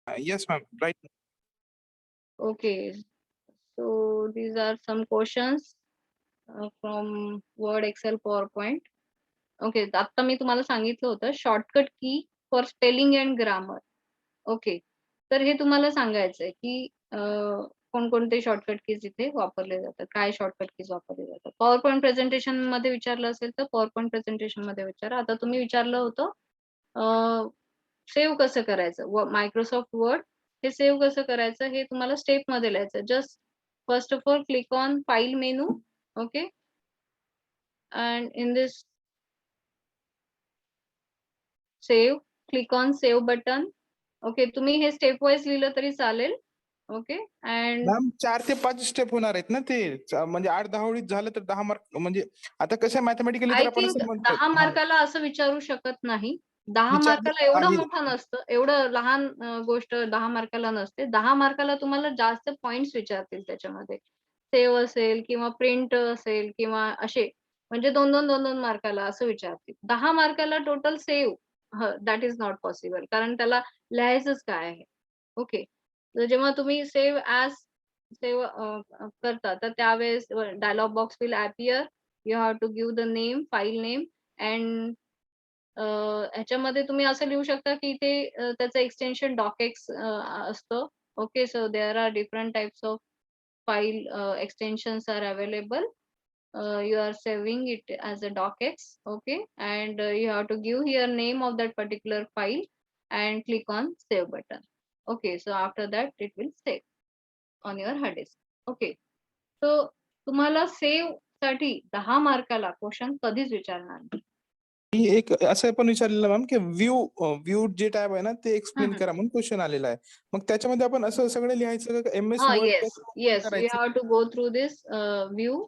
Yes, ma'am. Right. Okay, so these are some questions from Word, Excel, PowerPoint. Okay, आता मी तुम्हाला सांगितलं होतं शॉर्टकट की for spelling and grammar. Okay, तर हे तुम्हाला सांगायचंय की कोणकोणते शॉर्टकट कीज इथे वापरले जातात, काय शॉर्टकट कीज वापरले जातात. पॉवर पॉइंट प्रेझेंटेशन मध्ये विचारलं असेल तर पॉवर पॉइंट प्रेझेंटेशन मध्ये विचारा. आता तुम्ही विचारलं होतं सेव्ह कसं करायचं मायक्रोसॉफ्ट वर्ड, हे सेव्ह कसं करायचं हे तुम्हाला स्टेप मध्ये लिहायचं. Just first of all click on file menu. Okay, and in this save, click on save button. Okay, तुम्ही हे स्टेप वाईज लिहिलं तरी चालेल. ओके, अँड मॅम 4 ते 5 स्टेप होणार आहेत ना ते. म्हणजे 8-10 ओळीत झालं तर 10 मार्क. म्हणजे आता कसं मॅथमॅटिकली तर आय आपण थिंक असं म्हणतो. 10 हां, मार्काला असं विचारू शकत नाही. 10 विचारलं मार्काला एवढं आहे. मोठं नसतं. एवढं लहान गोष्ट 10 मार्काला नसते. 10 मार्काला तुम्हाला जास्त पॉइंट्स विचारतील त्याच्यामध्ये. सेव्ह असेल किंवा प्रिंट असेल किंवा असे म्हणजे 2-2, 2-2 मार्काला असं विचारतील. 10 मार्काला total save that is not possible कारण त्याला लिहायचंच काय आहे. ओके. तर जेव्हा तुम्ही सेव्ह ॲज करता तर त्यावेळेस dialog box will appear. You have to give the name, file name and ह्याच्यामध्ये तुम्ही असं लिहू शकता की इथे त्याचं एक्सटेन्शन डॉकएक्स असतं. Okay, so there are different types of file extensions are available. You are saving it as a docx. Okay, and you have to give here name of that particular file and click on save button. Okay, so after that it will save on your hard disk. Okay, so तुम्हाला save साठी 10 मार्काला question कधीच विचारणार नाही. मी एक असं पण विचारलेलं ma'am, की व्ह्यू जे टॅब आहे ना, ते हं, एक्सप्लेन हं. करा म्हणून क्वेश्चन आलेला आहे. मग त्याच्यामध्ये आपण असं सगळं लिहायचं का? एम-एस वर्ड येस, कसं ओपन येस. यू करायचं? Have to go through this view.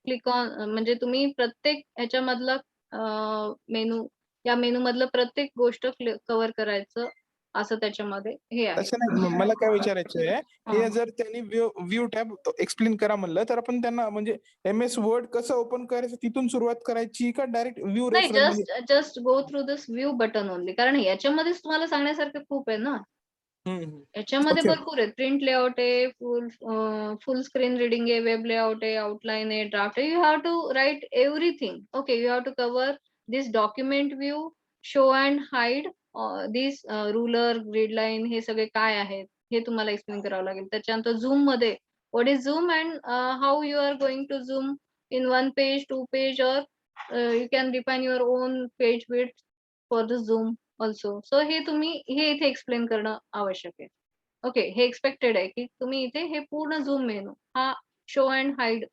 Click on म्हणजे तुम्ही प्रत्येक ह्याच्यामधलं मेनू या मेनू मधलं प्रत्येक गोष्ट कव्हर करायचं असं त्याच्यामध्ये हे आहे. तसं नाही. मला काय विचारायचं आहे, हां, हे हां. जर त्यांनी व्ह्यू टॅब एक्सप्लेन करा म्हणलं, तर आपण त्यांना म्हणजे एम-एस वर्ड कसं ओपन करायचं तिथून सुरुवात करायची का डायरेक्ट व्ह्यू नाही, रेफरन्स म्हणजे? Just go through this view button only कारण याच्यामध्येच तुम्हाला सांगण्यासारखं खूप आहे ना. हं, हं. याच्यामध्ये ओके. भरपूर आहे. प्रिंट लेआउट आहे, फुल स्क्रीन रीडिंग आहे, वेब लेआउट आहे, आउटलाईन आहे, ड्राफ्ट आहे. You have to write everything. Okay, you have to cover this document view, show and hide, this ruler, grid line हे सगळे काय आहेत, हे तुम्हाला एक्सप्लेन करावं लागेल. त्याच्यानंतर झूममध्ये what is zoom and how you are going to zoom in 1 page, 2 page or you can define your own page width for the झूम ऑल्सो. सो हे तुम्ही हे इथे एक्सप्लेन करणं आवश्यक आहे. ओके, हे एक्सपेक्टेड आहे, की तुम्ही इथे हे पूर्ण झूम मेनू, हा शो अँड हाईड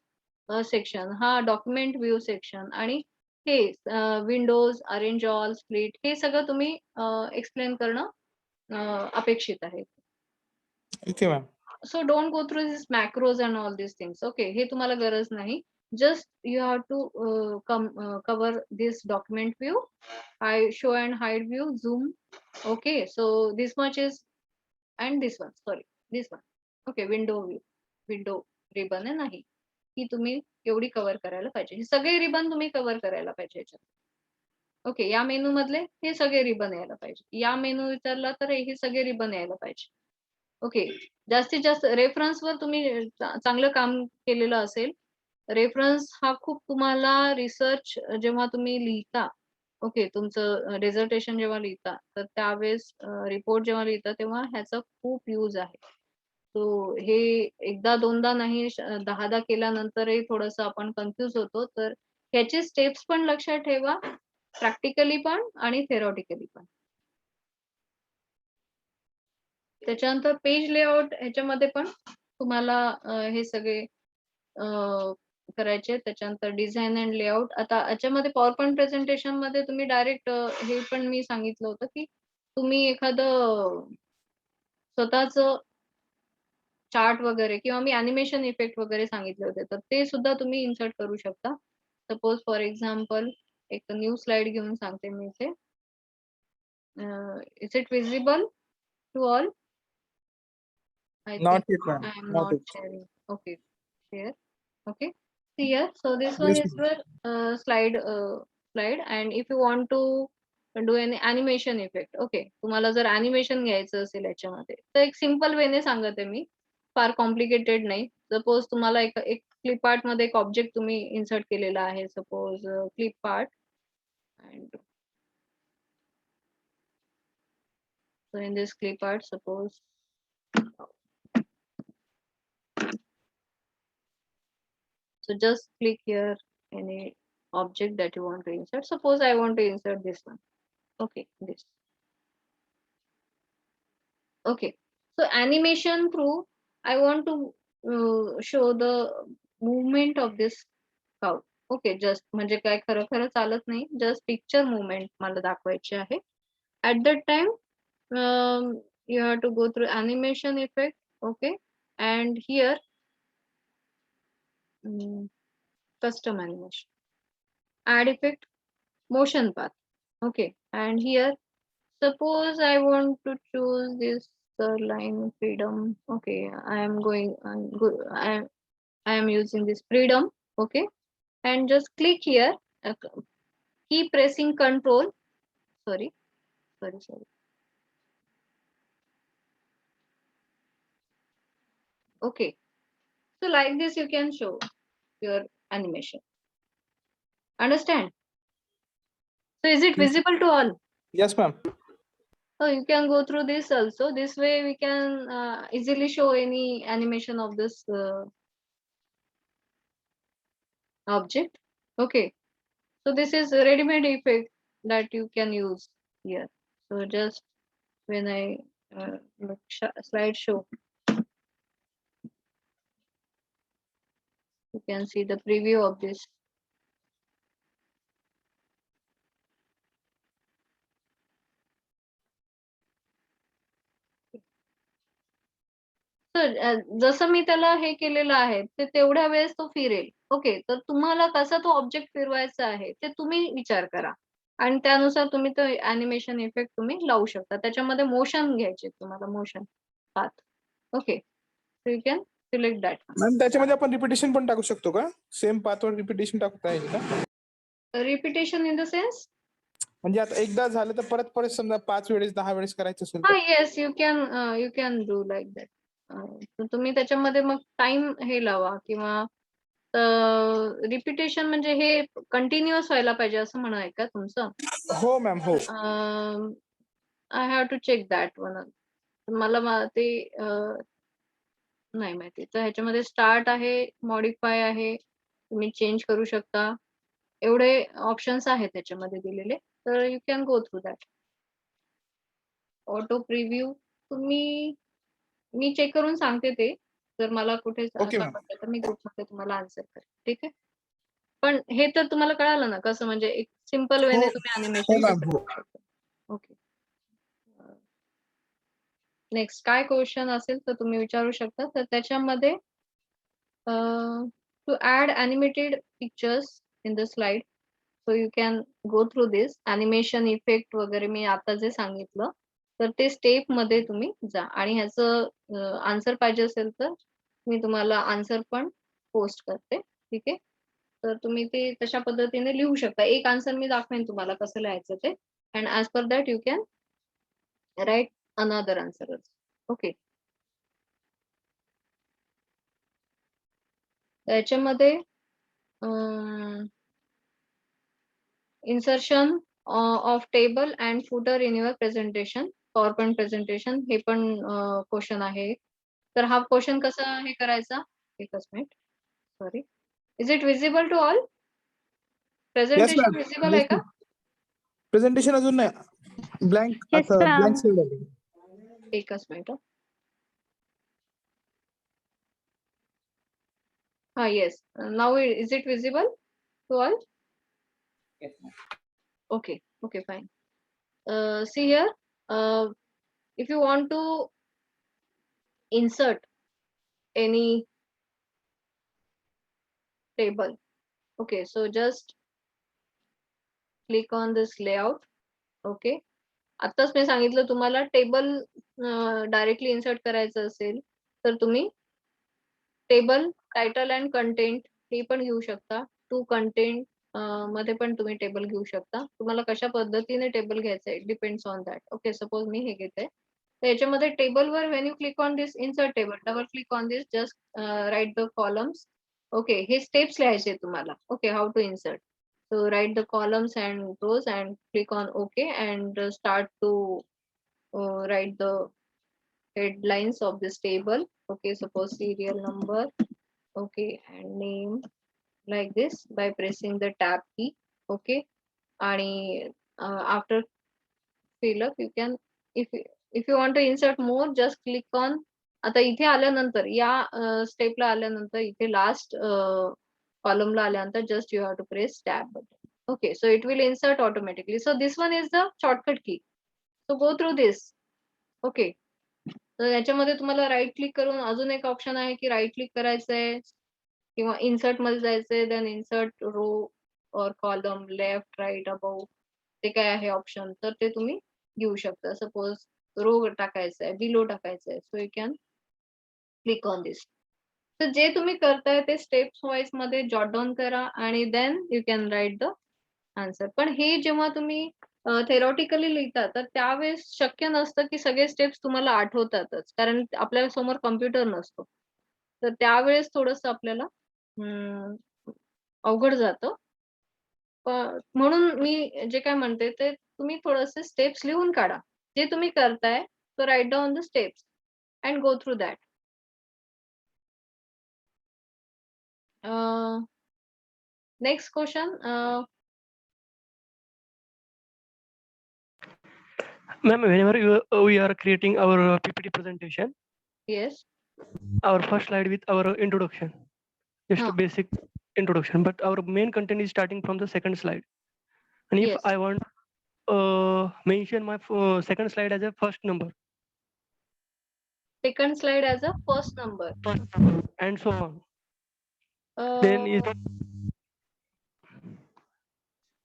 सेक्शन, हा डॉक्युमेंट व्ह्यू सेक्शन आणि हे विंडोज, अरेंज ऑल, स्प्लिट हे सगळं तुम्ही एक्सप्लेन करणं अपेक्षित आहे. Okay ma'am. So don't go through this macros and all this things. Okay, हे तुम्हाला गरज नाही. Just you have to cover this document view, show and hide view, zoom. Okay, so this much is and this one, sorry, this one. Okay, window ribbon आहे नाही. ही तुम्ही एवढी cover करायला पाहिजे. हे सगळे रिबन तुम्ही कव्हर करायला पाहिजे याच्यात. ओके, या मेनू मधले हे सगळे रिबन यायला पाहिजे. या मेनू विचारला तर हे सगळे रिबन यायला पाहिजे. ओके, जास्तीत जास्त रेफरन्सवर तुम्ही चांगलं काम केलेलं असेल. रेफरन्स हा खूप तुम्हाला रिसर्च जेव्हा तुम्ही लिहिता, ओके, तुमचं डिसर्टेशन जेव्हा लिहिता, तर त्यावेळेस रिपोर्ट जेव्हा लिहिता, तेव्हा ह्याचा खूप यूज आहे. सो हे एकदा दोनदा नाही 10दा केल्यानंतरही थोडंसं आपण कन्फ्यूज होतो. तर ह्याचे स्टेप्स पण लक्षात ठेवा, प्रॅक्टिकली पण आणि थेरॉटिकली पण. त्याच्यानंतर पेज लेआउट ह्याच्यामध्ये पण तुम्हाला हे सगळे अ, करायचे. त्याच्यानंतर डिझाइन एंड लेआउट. आता याच्यामध्ये पॉवर पॉइंट प्रेझेंटेशनमध्ये तुम्ही डायरेक्ट हे पण मी सांगितलं होतं, की तुम्ही एखादं स्वतःचं चार्ट वगैरे किंवा मी ॲनिमेशन इफेक्ट वगैरे सांगितले होते. तर ते सुद्धा तुम्ही इन्सर्ट करू शकता. सपोज फॉर एक्झाम्पल एक न्यू स्लाईड घेऊन सांगते मी इथे. Is it visible to all? I think not येत ma'am. I am not not येत. sharing. Okay, share. Okay. See here. So this one yes is ma'am. your slide, and if you want to do any animation effect. Okay. तुम्हाला जर animation घ्यायचं असेल याच्यामध्ये, तर एक simple वेने सांगत आहे मी. फार कॉम्प्लिकेटेड नाही. सपोज तुम्हाला एक एक क्लिप आर्टमध्ये एक ऑब्जेक्ट तुम्ही इन्सर्ट केलेला आहे. Suppose clip art and so in this clip art, suppose so just click here any object that you want to insert. Suppose I want to insert this one. Okay, this. Okay. So animation through, I want to show the movement of this cow. Okay, just म्हणजे काय खरं खरं चालत नाही. Just picture movement मला दाखवायची आहे. At that time, you have to go through animation effect. Okay, and here custom animation, add effect, motion path. Okay, and here suppose I want to choose this line freedom. Okay, I am using this freedom. Okay, and just click here. Keep pressing control. Sorry. Okay, so like this you can show your animation. Understand? So is it visible to all? Yes, ma'am. So you can go through this also. This way we can easily show any animation of this object. Okay. So this is a ready-made effect that you can use here. So just when I look slideshow, you can see the preview of this. तर जसं मी त्याला हे केलेलं आहे, ते तेवढ्या वेळेस तो फिरेल. ओके. तर तुम्हाला कसा तो ऑब्जेक्ट फिरवायचा आहे, ते तुम्ही विचार करा. आणि त्यानुसार तुम्ही तो ॲनिमेशन इफेक्ट तुम्ही लावू शकता. त्याच्यामध्ये मोशन घ्यायचे तुम्हाला motion path. Okay. So you can select that. Ma'am त्याच्यामध्ये आपण रिपिटेशन पण टाकू शकतो का? सेम पाथवर रिपिटेशन टाकता येईल का? Repetition in the sense? म्हणजे आता एकदा झालं तर परत परत समजा 5 वेळेस 10 वेळेस करायचं असेल तर? Yes you can do like that. तर तुम्ही त्याच्यामध्ये मग टाईम हे लावा किंवा रिपिटेशन म्हणजे हे कंटिन्युअस व्हायला पाहिजे असं म्हणणं आहे का तुमचं? हो मॅम, हो. I have to check that one. मला ते नाही माहिती. तर ह्याच्यामध्ये स्टार्ट आहे, मॉडिफाय आहे, तुम्ही चेंज करू शकता. एवढे ऑप्शन्स आहेत त्याच्यामध्ये दिलेले. तर you can go through that. Auto preview मी चेक करून सांगते ते. जर मला कुठे ओके मॅम. सापडलं तर मी ग्रुपमध्ये तुम्हाला आन्सर करेन. ठीक आहे. पण हे तर तुम्हाला कळालं ना कसं म्हणजे एक सिंपल वेने तुम्ही हो ॲनिमेशन मॅम, कसं हो. करू शकता. ओके. नेक्स्ट काय क्वेशन असेल तर तुम्ही विचारू शकता. तर त्याच्यामध्ये to add animated pictures in the slide. So you can go through this. Animation effect वगैरे मी आता जे सांगितलं, तर ते स्टेपमध्ये तुम्ही जा आणि ह्याचं आन्सर पाहिजे असेल तर मी तुम्हाला आन्सर पण पोस्ट करते. ठीक आहे. तर तुम्ही ते तशा पद्धतीने लिहू शकता. एक आन्सर मी दाखवेन तुम्हाला कसं लिहायचं ते. And as per that you can write another answer. Okay. त्याच्यामध्ये insertion of table and footer in your presentation, PowerPoint presentation हे पण क्वेश्चन आहे. तर हा क्वेश्चन कसा हे करायचा? एकच minute. Sorry. Is it visible to all? Yes presentation ma'am. Visible आहे का? प्रेझेंटेशन अजून नाही. ब्लँक Yes, आता ma'am. ब्लँक सेव्ह झालं. एकच minute. Yes. Now is it visible to all? Okay, fine. See here, if you want to insert any table, okay, so just click on this layout. Okay. आत्ताच मी सांगितलं तुम्हाला table directly insert करायचं असेल तर तुम्ही table title and content हे पण घेऊ शकता. टू कंटेंट मध्ये पण तुम्ही टेबल घेऊ शकता. तुम्हाला कशा पद्धतीने टेबल घ्यायचंय depends on that. Okay, suppose मी हे घेते. तर याच्यामध्ये टेबलवर when you click on this insert table, double click on this, just write the columns. Okay, हे स्टेप्स लिहायचे तुम्हाला. Okay, how to insert. So write the columns and rows and click on OK and start to write the headlines of this table. Okay, suppose serial number. Okay, and name, like this by pressing the tab key. Okay, and after fill up you can, if you want to insert more, just click on. आता इथे आल्यानंतर या स्टेपला आल्यानंतर इथे last कॉलमला आल्यानंतर just you have to press tab button. Okay, so it will insert automatically. So this one is the shortcut key. So go through this. Okay, तर याच्यामध्ये तुम्हाला राईट क्लिक करून अजून एक ऑप्शन आहे की राईट क्लिक करायचंय किंवा इन्सर्ट मध्ये जायचंय, देन इन्सर्ट रो और कॉलम, लेफ्ट राईट अबाउट, ते काय आहे ऑप्शन, तर ते तुम्ही घेऊ शकता. सपोज रो टाकायचं आहे, बिलो टाकायचं आहे, so you can click on this. तर जे तुम्ही करताय ते स्टेप्स वाईज मध्ये जॉट डाऊन करा आणि then you can write the answer. पण हे जेव्हा तुम्ही थेरॉटिकली लिहिता तर त्यावेळेस शक्य नसतं की सगळे स्टेप्स तुम्हाला आठवतातच, कारण आपल्या समोर कॉम्प्युटर नसतो. तर त्यावेळेस थोडंसं आपल्याला अवघड जातं. म्हणून मी जे काय म्हणते ते तुम्ही थोडेसे स्टेप्स लिहून काढा. जे तुम्ही करताय तो write down the steps and go through that. Next question. Ma'am, whenever we are creating our PPT presentation, yes. our first slide with our introduction, just a basic introduction, but our main content is starting from the second slide. And if Yes. I want mention my second slide as a first number, second slide as a first number. and so on, then is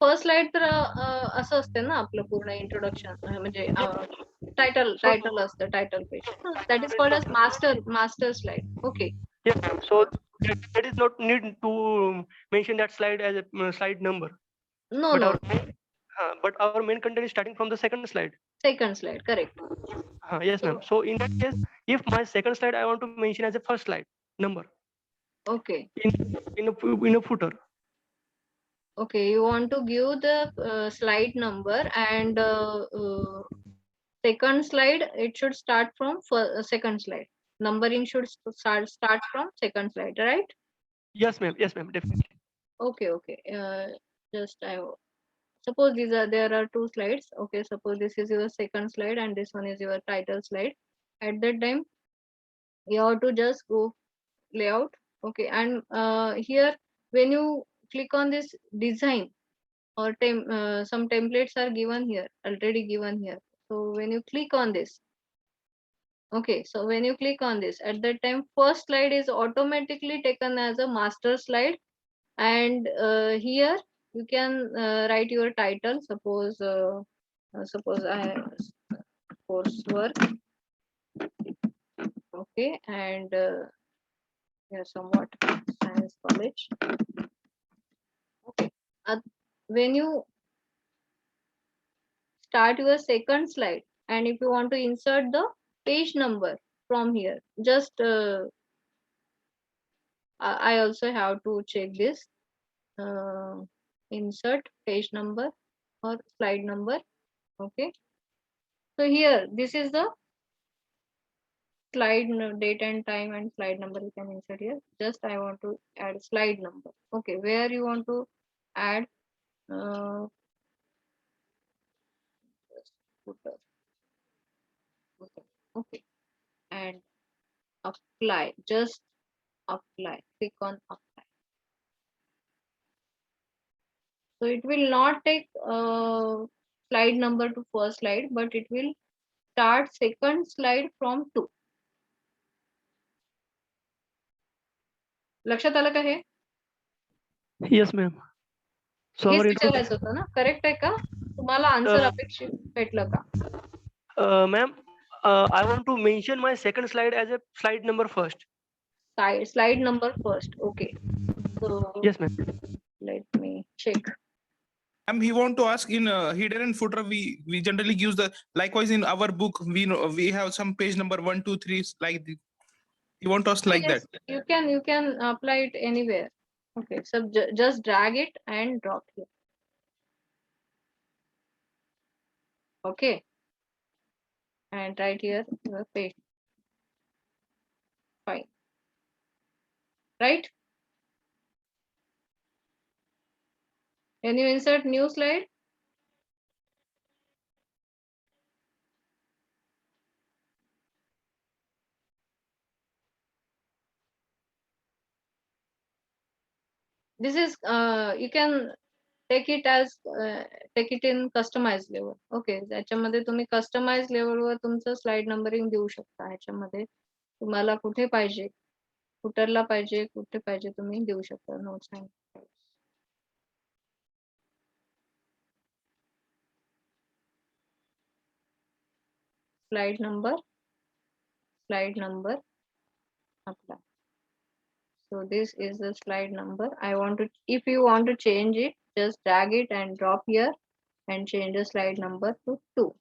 first slide तर असं असते ना आपलं पूर्ण introduction, म्हणजे title असतं, title page. That is called as master slide. Okay. yes, ma'am. So that is not need to mention that slide as a slide number. No But no. but our main content is starting from the second slide. Second slide, correct. Yes, ma'am. So in that case, if my second slide I want to mention as a first slide number okay. in a footer. Okay, you want to give the slide number and second slide, it should start from second slide. Numbering should start from second slide, right? Yes, ma'am. Yes, ma'am. Definitely. Okay, okay. Just suppose there are two slides. Okay, suppose this is your second slide and this one is your title slide. At that time, you have to just go layout. Okay, and here when you click on this design or some templates are given here, already given here. So when you click on this, okay, so when you click on this, at that time first slide is automatically taken as a master slide, and here you can write your title. Suppose I coursework. Okay, and somewhat science college. Okay, when you start your second slide and if you want to insert the page number from here, just I also have to check this, insert page number or slide number. Okay, so here this is the slide date and time and slide number you can insert here. Just I want to add slide number. Okay, where you want to add footer. Okay, and apply, just apply, click on apply. So it will not take slide number to first slide, but it will start second slide from 2. लक्षात आलं का हे? Yes, ma'am. So H our विचारायचं होतं ना, correct आहे का? तुम्हाला answer अपेक्षित भेटलं का? ma'am, I want to mention my second slide as a slide number first. Slide number first. Okay. So Yes, ma'am. let me check. He want to ask in header and footer we generally use the likewise in our book we know we have some page number 1 2 3 like the, you want to ask like Yes, that. you can apply it anywhere. Okay, so just drag it and drop here. Okay, and right here your page. Fine, right? Can you insert new slide? This is you can take it as take it in customized level. Okay, त्याच्यामध्ये तुम्ही customized level वर तुमचं slide numbering देऊ शकता. ह्याच्यामध्ये तुम्हाला कुठे पाहिजे, फुटरला पाहिजे, कुठे पाहिजे तुम्ही देऊ शकता notes and slide number apply. So this is the slide number. If you want to change it, just drag it and drop here and change the slide number to 2.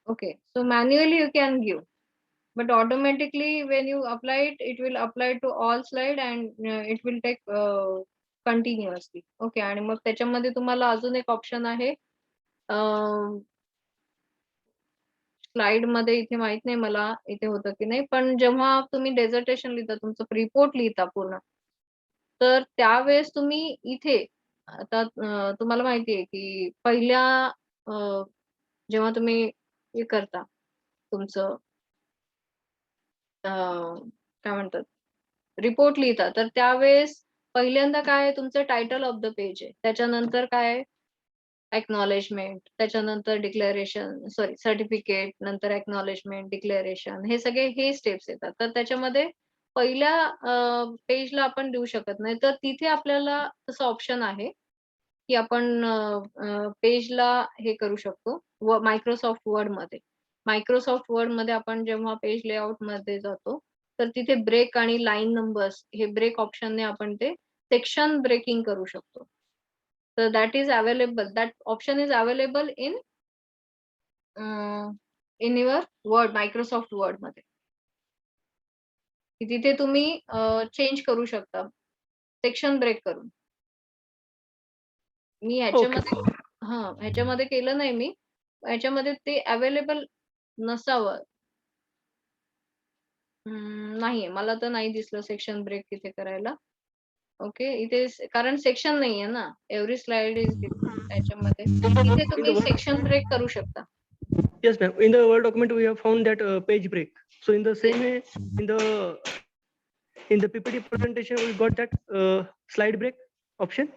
Okay, so manually you can give, but automatically when you apply it, it will apply to all slide and it will take continuously. Okay, आणि मग त्याच्यामध्ये तुम्हाला अजून एक option आहे slide मध्ये इथे माहित नाही मला इथे होतं की नाही, पण जेव्हा तुम्ही डेझर्टेशन लिहिता तुमचं रिपोर्ट लिहिता पूर्ण, तर त्यावेळेस तुम्ही इथे आता तुम्हाला माहिती आहे की पहिल्या जेव्हा तुम्ही हे करता तुमचं काय म्हणतात रिपोर्ट लिहिता, तर त्यावेळेस पहिल्यांदा काय तुमचं टायटल ऑफ द पेज आहे, त्याच्यानंतर काय एक्नॉलेजमेंट, त्याच्यानंतर डिक्लेरेशन सॉरी सर्टिफिकेट, नंतर एक्नॉलेजमेंट, डिक्लेरेशन, हे सगळे हे स्टेप्स येतात. तर त्याच्यामध्ये पहिल्या पेजला आपण देऊ शकत नाही, तर तिथे आपल्याला तसं ऑप्शन आहे की आपण पेजला हे करू शकतो. मायक्रोसॉफ्ट वर्ड मध्ये आपण जेव्हा पेज लेआउट मध्ये जातो, तर तिथे ब्रेक आणि लाईन नंबर्स हे ब्रेक ऑप्शनने आपण ते सेक्शन ब्रेकिंग करू शकतो. तर that option is available in your Word, Microsoft Word मध्ये. तिथे तुम्ही चेंज करू शकता सेक्शन ब्रेक करून. मी ह्याच्यामध्ये केलं नाही मी. ह्याच्यामध्ये ते अवेलेबल नसावं. नाहीये, मला तर नाही दिसलं सेक्शन ब्रेक तिथे करायला. ओके, इथे कारण सेक्शन नाहीये ना, एव्हरी स्लाइड इज त्याच्यामध्ये. इथे तुम्ही सेक्शन ब्रेक करू शकता. Yes, ma'am. In the Word document, we have found that page break. So in the same way, in the PPT presentation, we got that slide break option.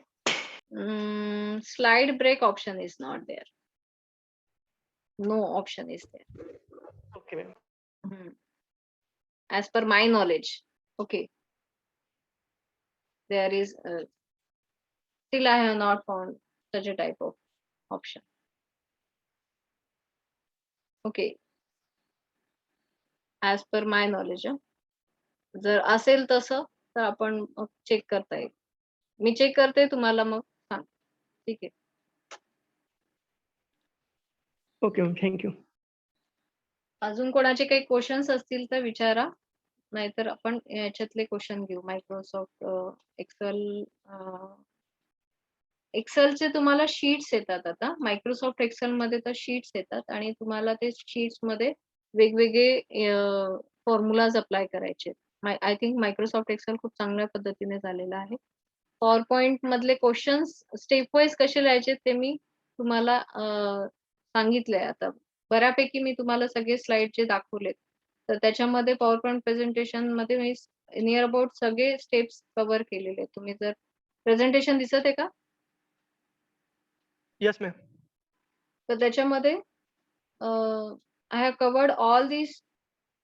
Slide break option is not there. No option is there. Okay, ma'am. As per my knowledge, okay. There is still I have not found such a type of option. Okay. As per my knowledge, जर असेल तसं तर आपण check करता येईल. मी check करते, तुम्हाला मग सांग. ठीक आहे. Okay ma'am, thank you. अजून कोणाचे काही क्वेश्चन्स असतील तर विचारा, नाहीतर आपण याच्यातले क्वेश्चन घेऊ. मायक्रोसॉफ्ट एक्सेलचे तुम्हाला शीट्स येतात आता. मायक्रोसॉफ्ट एक्सेल मध्ये तर शीट्स येतात आणि तुम्हाला ते शीट्स मध्ये वेगवेगळे फॉर्म्युलाज अप्लाय करायचे. आय थिंक मायक्रोसॉफ्ट एक्सेल खूप चांगल्या पद्धतीने झालेलं आहे. पॉवर पॉइंट मधले क्वेश्चन्स स्टेप वाईज कसे लिहायचे ते मी तुम्हाला सांगितलंय. आता बऱ्यापैकी मी तुम्हाला सगळे स्लाइडचे दाखवलेत. तर त्याच्यामध्ये पॉवर पॉइंट प्रेझेंटेशन मध्ये मी नियर अबाउट सगळे स्टेप्स कव्हर केलेले आहेत. तुम्ही जर प्रेझेंटेशन दिसत आहे का? Yes, ma'am. तर त्याच्यामध्ये I have covered all these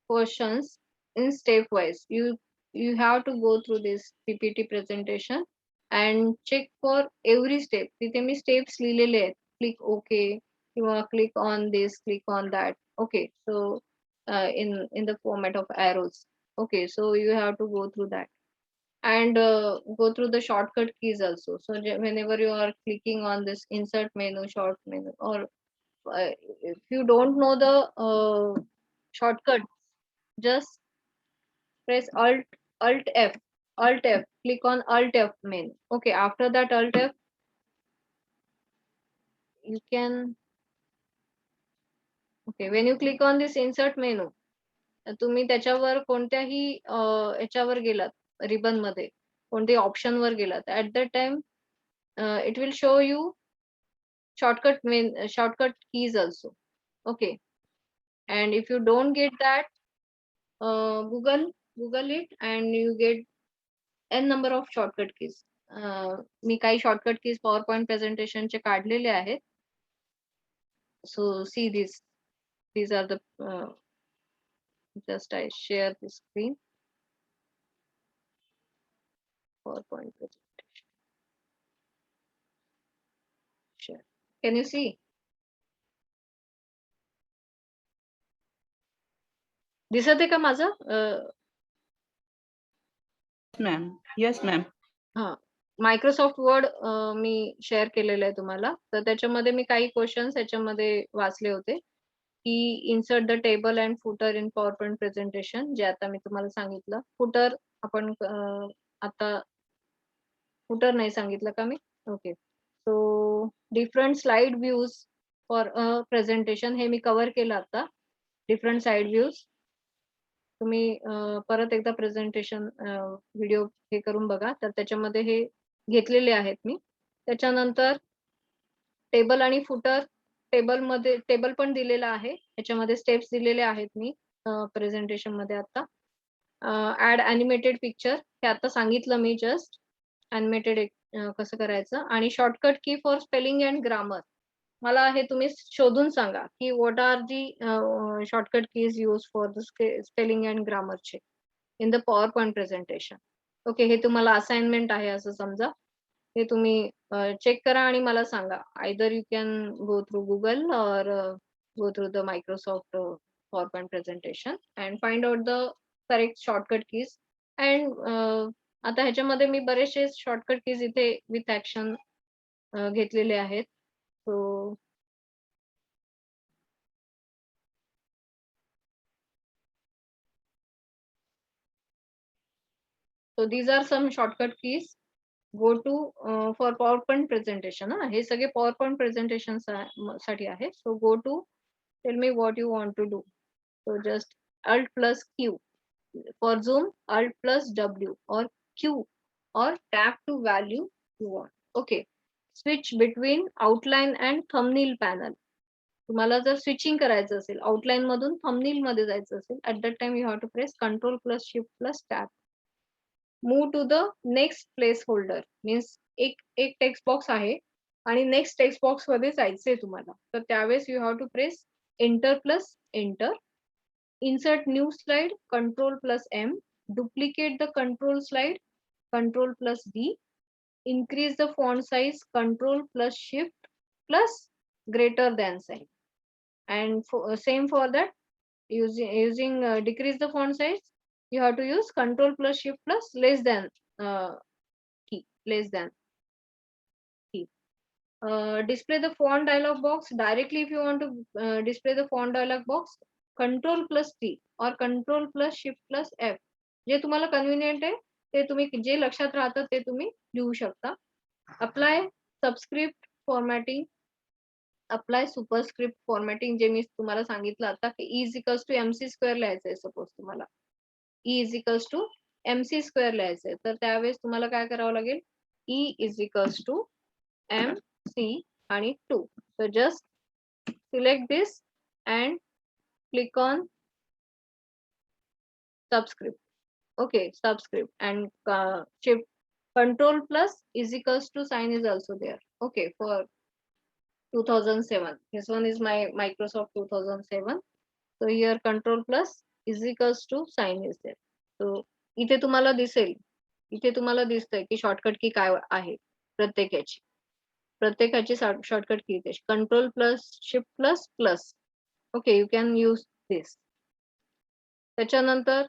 questions in step wise. You have to go through this PPT presentation and check for every step. तिथे मी steps लिहिलेले आहेत. Click OK किंवा click on this, click on that. Okay, so in the format of arrows. Okay, so you have to go through that. and go through the shortcut keys also. So whenever you are clicking on this insert menu, short menu, or if you don't know the shortcut, just press Alt F, click on Alt F menu. Okay, after that Alt F, you can, okay, when you click on this insert menu, तुम्ही त्याच्यावर कोणत्याही याच्यावर गेलात ribbon मध्ये, कोणत्याही option वर गेलात, at the time it will show you shortcut keys also. Okay, and if you don't get that, google it and you get n number of shortcut keys. मी काही shortcut keys PowerPoint presentation चे काढलेले आहेत. So see these are the just I share the screen. PowerPoint presentation. Share. Can you see? दिसत आहे का माझं? Ma'am. Yes ma'am. हा, Microsoft word मी share केलेलं आहे तुम्हाला. तर त्याच्यामध्ये मी काही क्वेश्चन्स याच्यामध्ये वाचले होते की insert the table and footer in PowerPoint presentation, जे आता मी तुम्हाला सांगितलं. फुटर आपण आता फुटर नाही सांगितलं का मी? Okay, so different slide views for a presentation, हे मी कव्हर केलं आता. डिफरंट साइड व्ह्यूज तुम्ही परत एकदा प्रेझेंटेशन व्हिडिओ हे करून बघा, तर त्याच्यामध्ये हे घेतलेले आहेत मी. त्याच्यानंतर टेबल आणि फुटर, टेबल पण दिलेला आहे, याच्यामध्ये स्टेप्स दिलेले आहेत मी प्रेझेंटेशन मध्ये. आता ऍड अॅनिमेटेड पिक्चर, हे आता सांगितलं मी जस्ट, अॅनिमेटेड कसं करायचं. आणि शॉर्टकट की फॉर स्पेलिंग अँड ग्रामर, मला हे तुम्ही शोधून सांगा की what are the shortcut keys use for the spelling and ग्रामरचे in the PowerPoint presentation. Okay, हे तुम्हाला असाइनमेंट आहे असं समजा. हे तुम्ही चेक करा आणि मला सांगा. Either you can go through Google or go through the Microsoft PowerPoint presentation and find out the correct shortcut keys. And आता ह्याच्यामध्ये मी बरेचसे शॉर्टकट कीज इथे विथ ऍक्शन घेतलेले आहेत. So these are some shortcut keys. Go to for PowerPoint presentation. हे सगळे PowerPoint presentation साठी आहे. So go to, tell me what you want to do. So just Alt plus Q. For Zoom, Alt plus W or Q or tap to value you want. Okay. Switch between outline and thumbnail panel. तुम्हाला जर switching करायचं असेल, outline मधून thumbnail मध्ये जायचं असेल, at that time you have to press Control plus Shift plus Tab. Move to the next placeholder, means एक text box आहे आणि नेक्स्ट टेक्स्ट बॉक्स मध्ये जायचंय तुम्हाला. तर त्यावेळेस you have to press enter plus enter. Insert new slide, control plus M. Duplicate the control slide, control plus D. increase the font size, control plus shift plus greater than sign. And same for that, using decrease the font size, you have to use control plus shift plus less than key, less than key. Display the font dialog box directly. If you want to display the font dialog box, control plus T or control plus shift plus F, जे तुम्हाला convenient आहे ते तुम्ही, जे लक्षात राहतं ते तुम्ही लिहू शकता. Apply subscript formatting, apply superscript formatting, जे मी तुम्हाला सांगितलं आता की E is equals to MC square लिहायचंय. सपोज तुम्हाला E is equals to MC square लिहायचंय, तर त्यावेळेस तुम्हाला काय करावं लागेल, E is equals to MC आणि 2. So just select this and click on subscript. Okay, subscript and shift. Control plus is equals to sign is also there. Okay, for 2007. This one is my Microsoft 2007. So here control plus is equals to sign is there. So इथे तुम्हाला दिसेल, इथे तुम्हाला दिसतंय की shortcut की काय आहे प्रत्येकाची शॉर्टकट की इथे control plus shift plus plus. Okay, you can use this. त्याच्यानंतर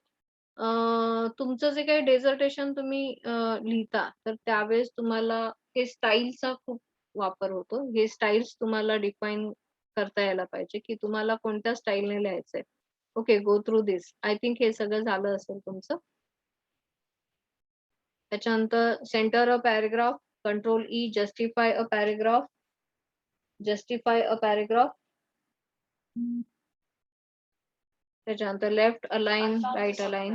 तुमचं जे काही डेझर्टेशन तुम्ही लिहिता, तर त्यावेळेस तुम्हाला हे स्टाईलचा खूप वापर होतो. हे स्टाईल्स तुम्हाला डिफाईन करता यायला पाहिजे, की तुम्हाला कोणत्या स्टाईलने लिहायचंय. Okay, go through this. I think हे सगळं झालं असेल तुमचं. त्याच्यानंतर centre a paragraph, control E, justify a paragraph, justify a paragraph. त्याच्यानंतर left align, right align,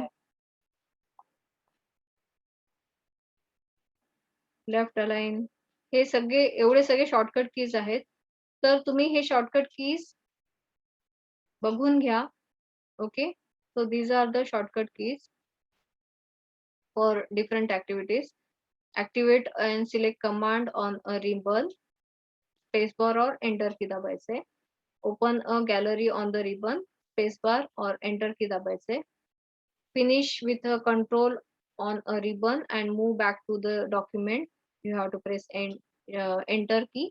left align. हे सगळे एवढे सगळे शॉर्टकट कीज आहेत. तर तुम्ही हे शॉर्टकट कीज बघून घ्या. Okay, so these are the shortcut keys for different activities. Activate and select command on a ribbon, spacebar or enter की दाबायचे. Open a gallery on the ribbon, spacebar or enter की दाबायचे. Finish with a control on a ribbon and move back to the document. You have to press enter key.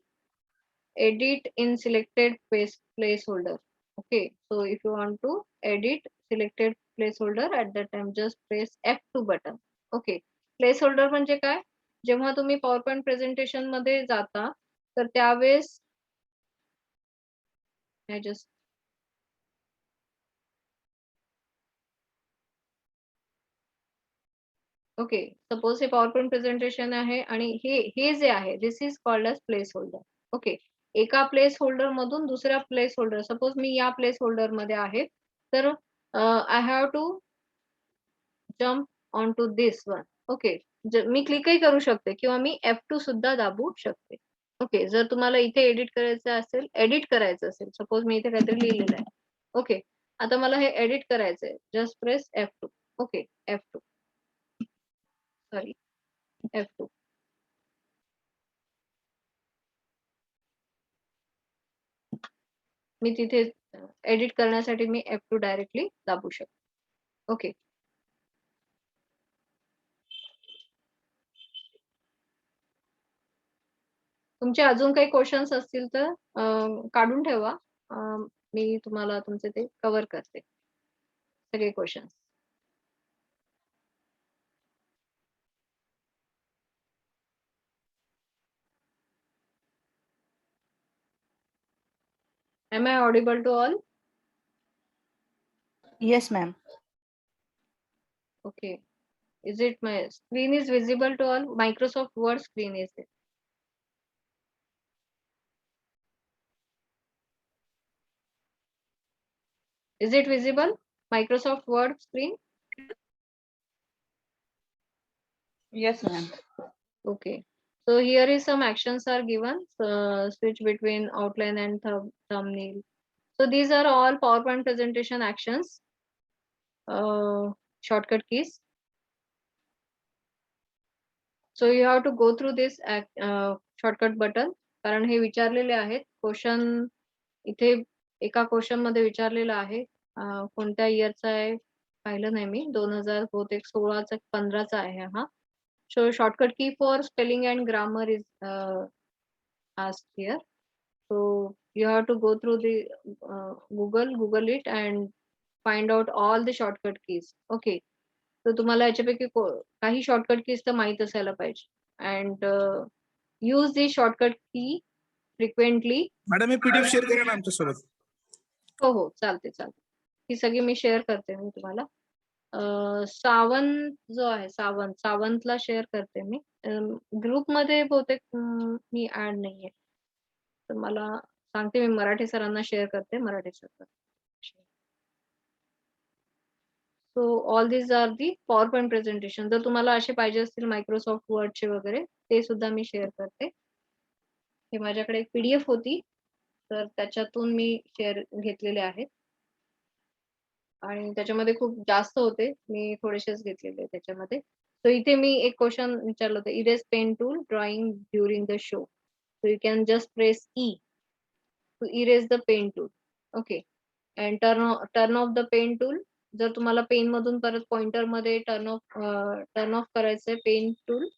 Edit in selected placeholder. Okay, so if you want to edit selected placeholder, at that time just press F2 button. Okay, placeholder म्हणजे काय, जेव्हा तुम्ही PowerPoint presentation मध्ये जाता, तर त्यावेळेस I just okay, suppose हे PowerPoint presentation आहे आणि हे जे आहे, this is called as placeholder. Okay, एका प्लेस होल्डर मधून दुसऱ्या प्लेस होल्डर, सपोज मी या प्लेस होल्डर मध्ये आहे, तर I have to jump on to this one. Okay, मी क्लिकही करू शकते किंवा मी F2 सुद्धा दाबू शकते. ओके, जर तुम्हाला इथे एडिट करायचं असेल, सपोज मी इथे काहीतरी लिहिलेलं आहे. ओके, आता मला हे एडिट करायचंय, just press F2. Okay, F2, sorry, F2. मी तिथे एडिट करण्यासाठी मी F2 डायरेक्टली दाबू शकते. ओके, तुमचे अजून काही क्वेश्चन्स असतील तर काढून ठेवा. मी तुम्हाला तुमचे ते कव्हर करते सगळे questions. Am I audible to all? Yes, ma'am. Okay. Is it my screen is visible to all? Microsoft Word screen is it? Is it visible? Microsoft Word screen? Yes, ma'am. Okay. So here is some actions are given. Switch between outline and thumbnail. So these are all PowerPoint presentation actions. Shortcut keys. So you have to go through this shortcut button. कारण हे विचारलेले आहेत question. इथे एका question मध्ये विचारलेलं आहे, कोणत्या इयरचा आहे पाहिलं नाही मी, 2000 बहुतेक 16चा 15चा आहे हा. So shortcut key for spelling and grammar is asked here. So you have to go through the Google it and find out all the shortcut keys. Okay. तर तुम्हाला याच्यापैकी काही शॉर्टकट कीज तर माहित असायला पाहिजे. अँड यूज दी शॉर्टकट की frequently. Madam हे PDF share करा ना आमच्या सोबत. हो, चालते. ही सगळी मी शेअर करते मी तुम्हाला. सावंत जो आहे, सावंतला शेअर करते मी. ग्रुपमध्ये बहुतेक मी ऍड नाहीये, तर मला सांगते, मी मराठी सरांना शेअर करते, Marathi sir. So all this are the PowerPoint presentation. जर तुम्हाला असे पाहिजे असतील मायक्रोसॉफ्ट वर्डचे वगैरे, ते सुद्धा मी शेअर करते. हे माझ्याकडे एक PDF होती, तर त्याच्यातून मी शेअर घेतलेले आहेत आणि त्याच्यामध्ये खूप जास्त होते, मी थोडेसेच घेतलेले त्याच्यामध्ये. सो इथे मी एक क्वेश्चन विचारलं होतं, erase pen tool drawing during the show. So you can just press E to erase the pen tool. Okay, and turn off the pen tool. जर तुम्हाला पेन मधून परत पॉइंटर मध्ये टर्न ऑफ करायचंय पेन टूल,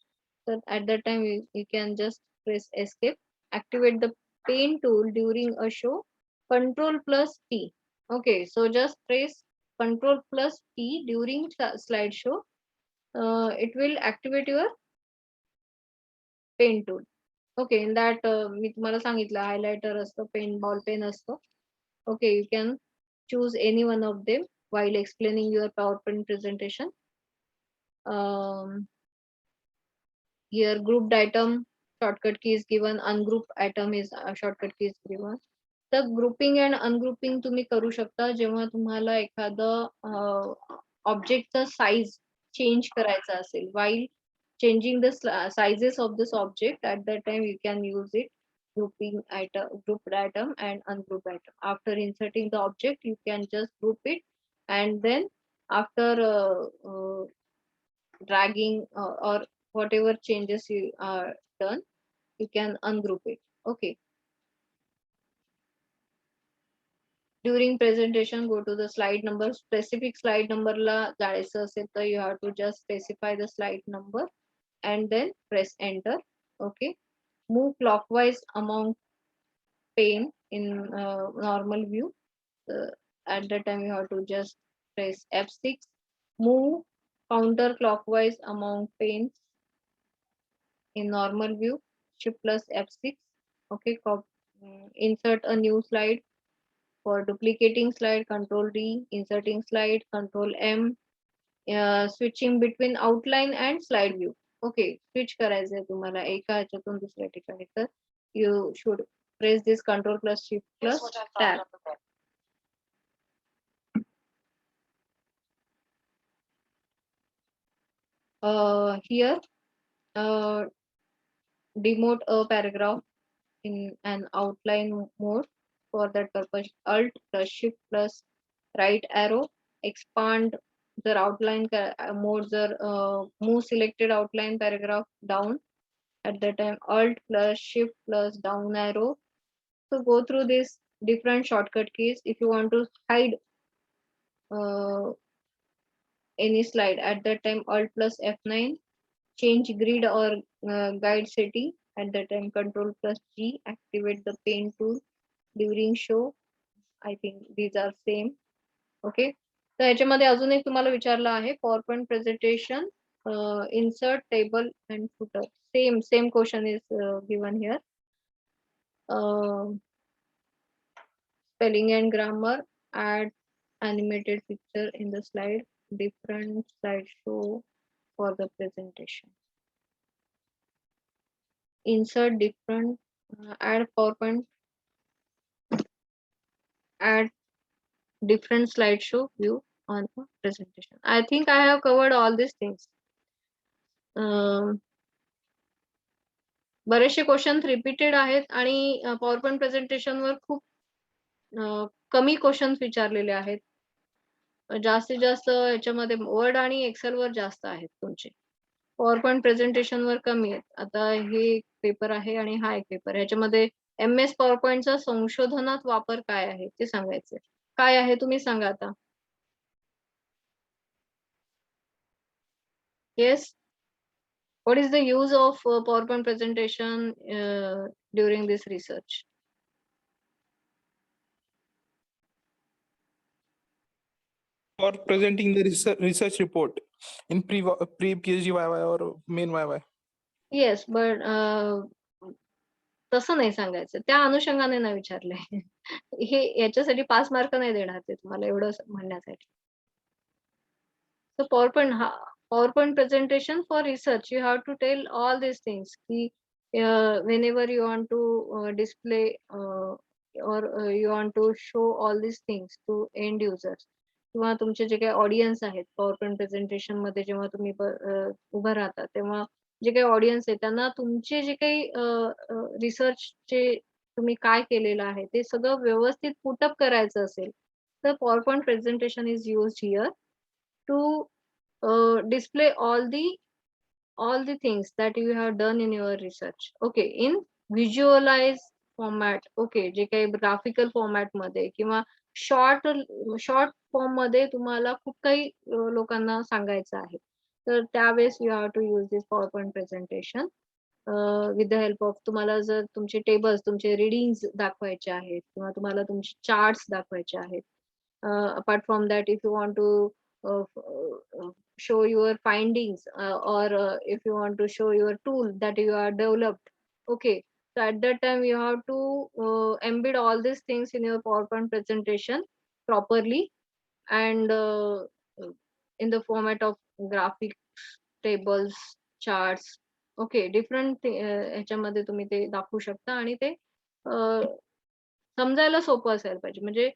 तर at that time you can just press escape. Activate the pen tool during a show, Control+T. Okay, so just press Control plus P during slideshow, it will activate your pen tool. Okay, in that मी तुम्हाला सांगितलं highlighter असतं, pen, ball pen असतं. Okay, you can choose any one of them while explaining your PowerPoint presentation. Here grouped item shortcut key is given, ungrouped item is shortcut key is given. तर grouping and ungrouping तुम्ही करू शकता जेव्हा तुम्हाला एखादं ऑब्जेक्टचा size change करायचा असेल. while changing the sizes of this object, at that time you can use it grouping item, grouped item and ungrouped item. After inserting the object, you can just group it, and then after dragging or whatever changes you are done, you can ungroup it. Okay. During presentation, go to the slide number. Specific slide number ला जायचं असेल तर you have to just specify the slide number and then press enter. Okay. Move clockwise among pane in normal view. At that time you have to just press F6. Move counterclockwise among panes in normal view. Shift plus F6. Okay. Insert a new slide. For duplicating slide, Control D, inserting slide, Control M, switching between outline and slide view. Okay, switch करायचंय तुम्हाला एका ह्याच्यातून दुसऱ्या ठिकाणी, तर you should press this Control plus Shift plus Tab. Here, demote a paragraph in an outline mode. For that purpose, Alt plus Shift plus right arrow, expand the outline mode, move selected outline paragraph down. At that time, Alt plus Shift plus down arrow. So go through this different shortcut keys. If you want to hide any slide, at that time Alt plus F9. Change grid or guide setting. At that time, Control plus G, activate the pen tool during show. I think these are same. Okay. तर ह्याच्यामध्ये अजून एक तुम्हाला विचारलं आहे PowerPoint presentation, insert table and footer. Same question is given here. Spelling and grammar, add animated picture in the slide, different slideshow for the presentation. Insert different, add PowerPoint, add different slideshow view on the presentation. I think I have covered all these things. बरेचसे question repeated आहेत आणि PowerPoint presentation वर खूप कमी questions विचारलेले आहेत. जास्तीत जास्त याच्यामध्ये वर्ड आणि एक्सेल वर जास्त आहेत तुमचे. PowerPoint प्रेझेंटेशन वर कमी आहेत. आता हे एक पेपर आहे आणि हा एक पेपर. ह्याच्यामध्ये MS PowerPointचा संशोधनात वापर काय आहे ते सांगायचंय. काय आहे तुम्ही सांगा आता. Yes. What is the use of PowerPoint presentation during this research? For presenting the research report in pre-PhD YY or main YY. Yes, but तसं नाही सांगायचं. त्या अनुषंगाने नाही विचारलंय. हे याच्यासाठी 5 मार्क नाही देणार ते तुम्हाला एवढं म्हणण्यासाठी. So PowerPoint presentation for research, you have to tell all these things. Whenever you want to display or you want to show all these things to end users, किंवा तुमचे जे काही ऑडियन्स आहेत PowerPoint प्रेझेंटेशन मध्ये जेव्हा तुम्ही उभं राहता तेव्हा जे काही ऑडियन्स आहे त्यांना तुमचे जे काही रिसर्चचे तुम्ही काय केलेलं आहे ते सगळं व्यवस्थित पुटअप करायचं असेल तर PowerPoint presentation is used here to display all the things that you have done in your research. Okay, in visualize format. Okay, जे काही graphical format मध्ये किंवा short form मध्ये तुम्हाला खूप काही लोकांना सांगायचं आहे तर त्यावेळेस you have to use this PowerPoint presentation with the help of. तुम्हाला जर तुमचे टेबल्स तुमचे रीडिंग्स दाखवायचे आहेत किंवा तुम्हाला तुमचे चार्ट्स दाखवायचे आहेत apart from that, if you want to show your findings, or if you want to show your tool that you are developed, okay, so at that time you have to embed all these things in your PowerPoint presentation properly, and in the format of graphics, tables, charts, okay, different ह्याच्यामध्ये तुम्ही ते दाखवू शकता, आणि ते समजायला सोपं असायला पाहिजे. म्हणजे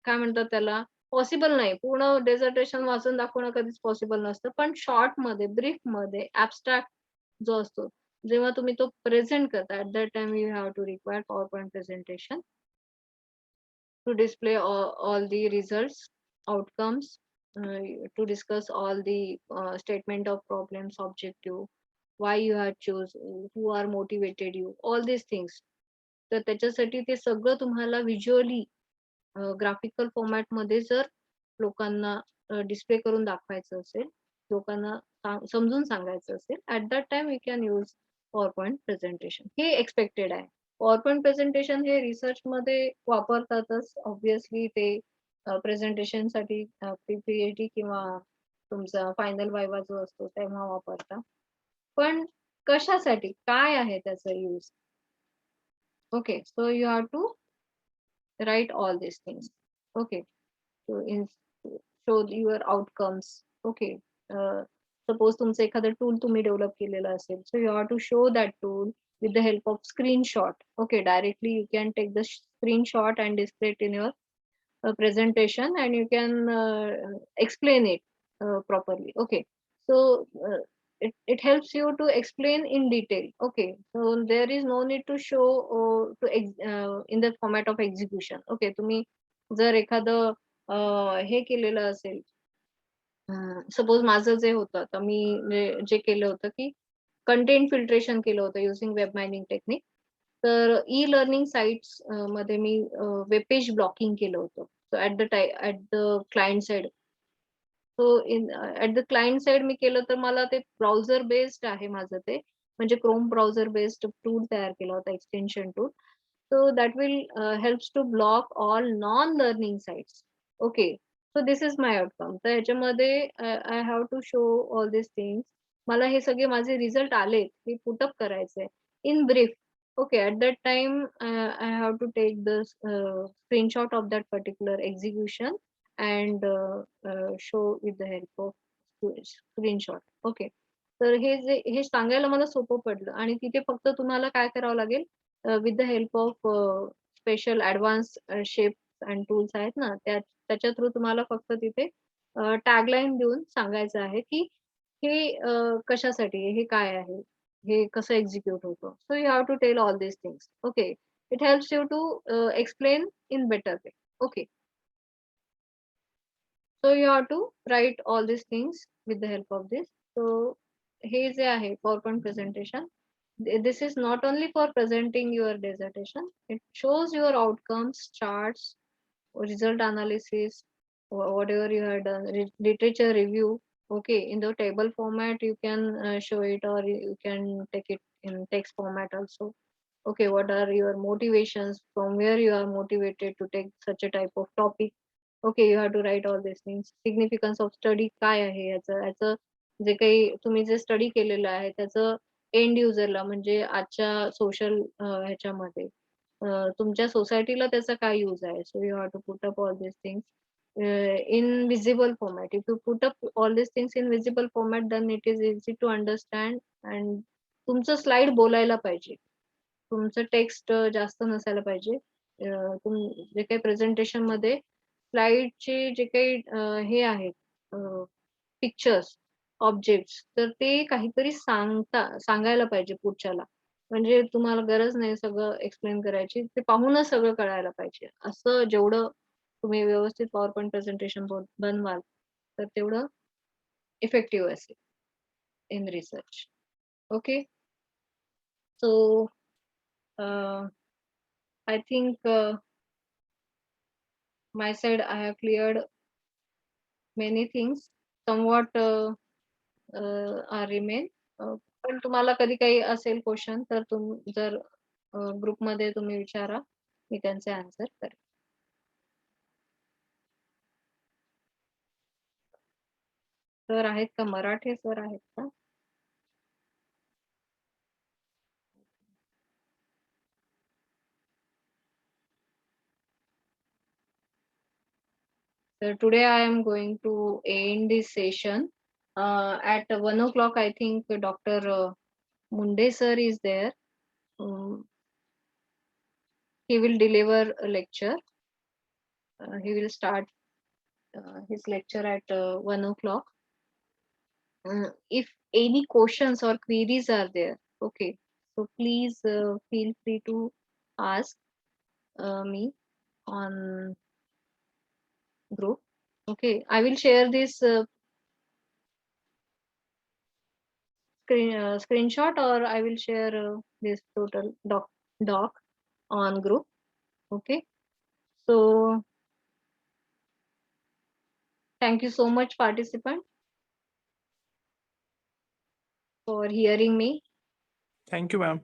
काय म्हणतात त्याला, पॉसिबल नाही, पूर्ण डेझर्टेशन वाचून दाखवणं कधीच पॉसिबल नसतं, पण शॉर्ट मध्ये, ब्रीफ मध्ये, ऍबस्ट्रॅक्ट जो असतो, जेव्हा तुम्ही तो प्रेझेंट करता, at that time you have to require PowerPoint presentation to display all the results, outcomes, to discuss all the statement of problems, objective, why you have choose, who are motivated you, all these things. तर त्याच्यासाठी ते सगळं तुम्हाला visually graphical format मध्ये जर लोकांना display करून दाखवायचं असेल, लोकांना समजून सांगायचं असेल, at that time you can use PowerPoint presentation. हे एक्सपेक्टेड आहे. पॉवरपॉइंट प्रेझेंटेशन हे रिसर्च मध्ये वापरतातच ऑब्विसली. ते प्रेझेंटेशन साठी पीपीएटी किंवा तुमचा फायनल वायवा जो असतो तेव्हा वापरता. पण कशासाठी, काय आहे त्याचा use? Okay, so you have to write all this things. Okay, so in show your outcomes. Okay, suppose तुमचं एखादं टूल तुम्ही डेव्हलप केलेलं असेल, so you have to show that tool with the help of screenshot. Okay, directly you can take the screenshot and display it in your presentation, and you can explain it properly. Okay, so it helps you to explain in detail. Okay, so there is no need to show in the format of execution. Okay, तुम्ही जर एखादं हे केलेलं असेल, suppose माझं जे होतं, आता मी जे केलं होतं की कंटेंट फिल्ट्रेशन केलं होतं युझिंग वेब मायनिंग टेक्निक. तर ई लर्निंग साइट्स मध्ये मी वेब पेज ब्लॉकिंग केलं होतं. So at the client side, so at the client side मी केलं, तर मला ते ब्राउझर बेस्ड आहे माझं ते, म्हणजे क्रोम ब्राउझर बेस्ड टूल तयार केला होता, extension tool. So that will helps to block all non-learning sites. Okay, so this is my outcome. तर ह्याच्यामध्ये I have to show all these things. मला हे सगळे माझे रिझल्ट आले, हे पुटअप करायचे in brief. Okay, at that time I have to take the screenshot of that particular execution and show with the help of screenshot. Okay, तर हे सांगायला मला सोपं पडलं, आणि तिथे फक्त तुम्हाला काय करावं लागेल, with the help of special advanced shapes and tools आहेत ना, त्याच्या थ्रू तुम्हाला फक्त तिथे टॅगलाईन देऊन सांगायचं आहे की हे कशासाठी आहे, हे काय आहे, हे कसं एक्झिक्यूट होतं. So you have to tell all this things. Okay, it helps you to explain in better way. Okay, so you have to write all this things with the help of this. So हे जे आहे PowerPoint presentation, this is not only for presenting your dissertation, it shows your outcomes, charts, result analysis, whatever you have done, literature review. Okay, in the table format you can show it, or you can take it in text format also. Okay, what are your motivations, from where you are motivated to take such a type of topic? Okay, you have to write all these things. Significance of study काय आहे, याचं जे काही तुम्ही जे study केलेलं आहे त्याचं and युजरला, म्हणजे आजच्या सोशल ह्याच्यामध्ये तुमच्या सोसायटीला त्याचा काय यूज आहे. So you have to put up all this things in visible format. If you put up all this things in visible format, then it is easy to understand. And तुमचं slide बोलायला पाहिजे, तुमचं text जास्त नसायला पाहिजे. जे काही presentation मध्ये स्लाइडचे जे काही हे आहेत पिक्चर्स, ऑब्जेक्ट्स, तर ते काहीतरी सांगायला पाहिजे पुढच्याला. म्हणजे तुम्हाला गरज नाही सगळं एक्सप्लेन करायची, ते पाहूनच सगळं कळायला पाहिजे. असं जेवढं तुम्ही व्यवस्थित PowerPoint प्रेझेंटेशन बनवाल, तर तेवढं इफेक्टिव्ह असेल in research. Okay, so I think my side I have cleared many things. Somewhat remain. पण तुम्हाला कधी काही असेल क्वेश्चन, तर जर ग्रुपमध्ये तुम्ही विचारा, मी त्यांचे आन्सर करेन. सर आहेत का? मराठे सर आहेत का? So today I am going to end this session. At 1 o'clock, I think Dr. Munde sir is there. He will deliver a lecture. He will start his lecture at 1 o'clock. If any questions or queries are there, okay, so please feel free to ask me on group. Okay, I will share this screenshot, or I will share this total doc on group. Okay, so thank you so much, participant, for hearing me. Thank you, ma'am.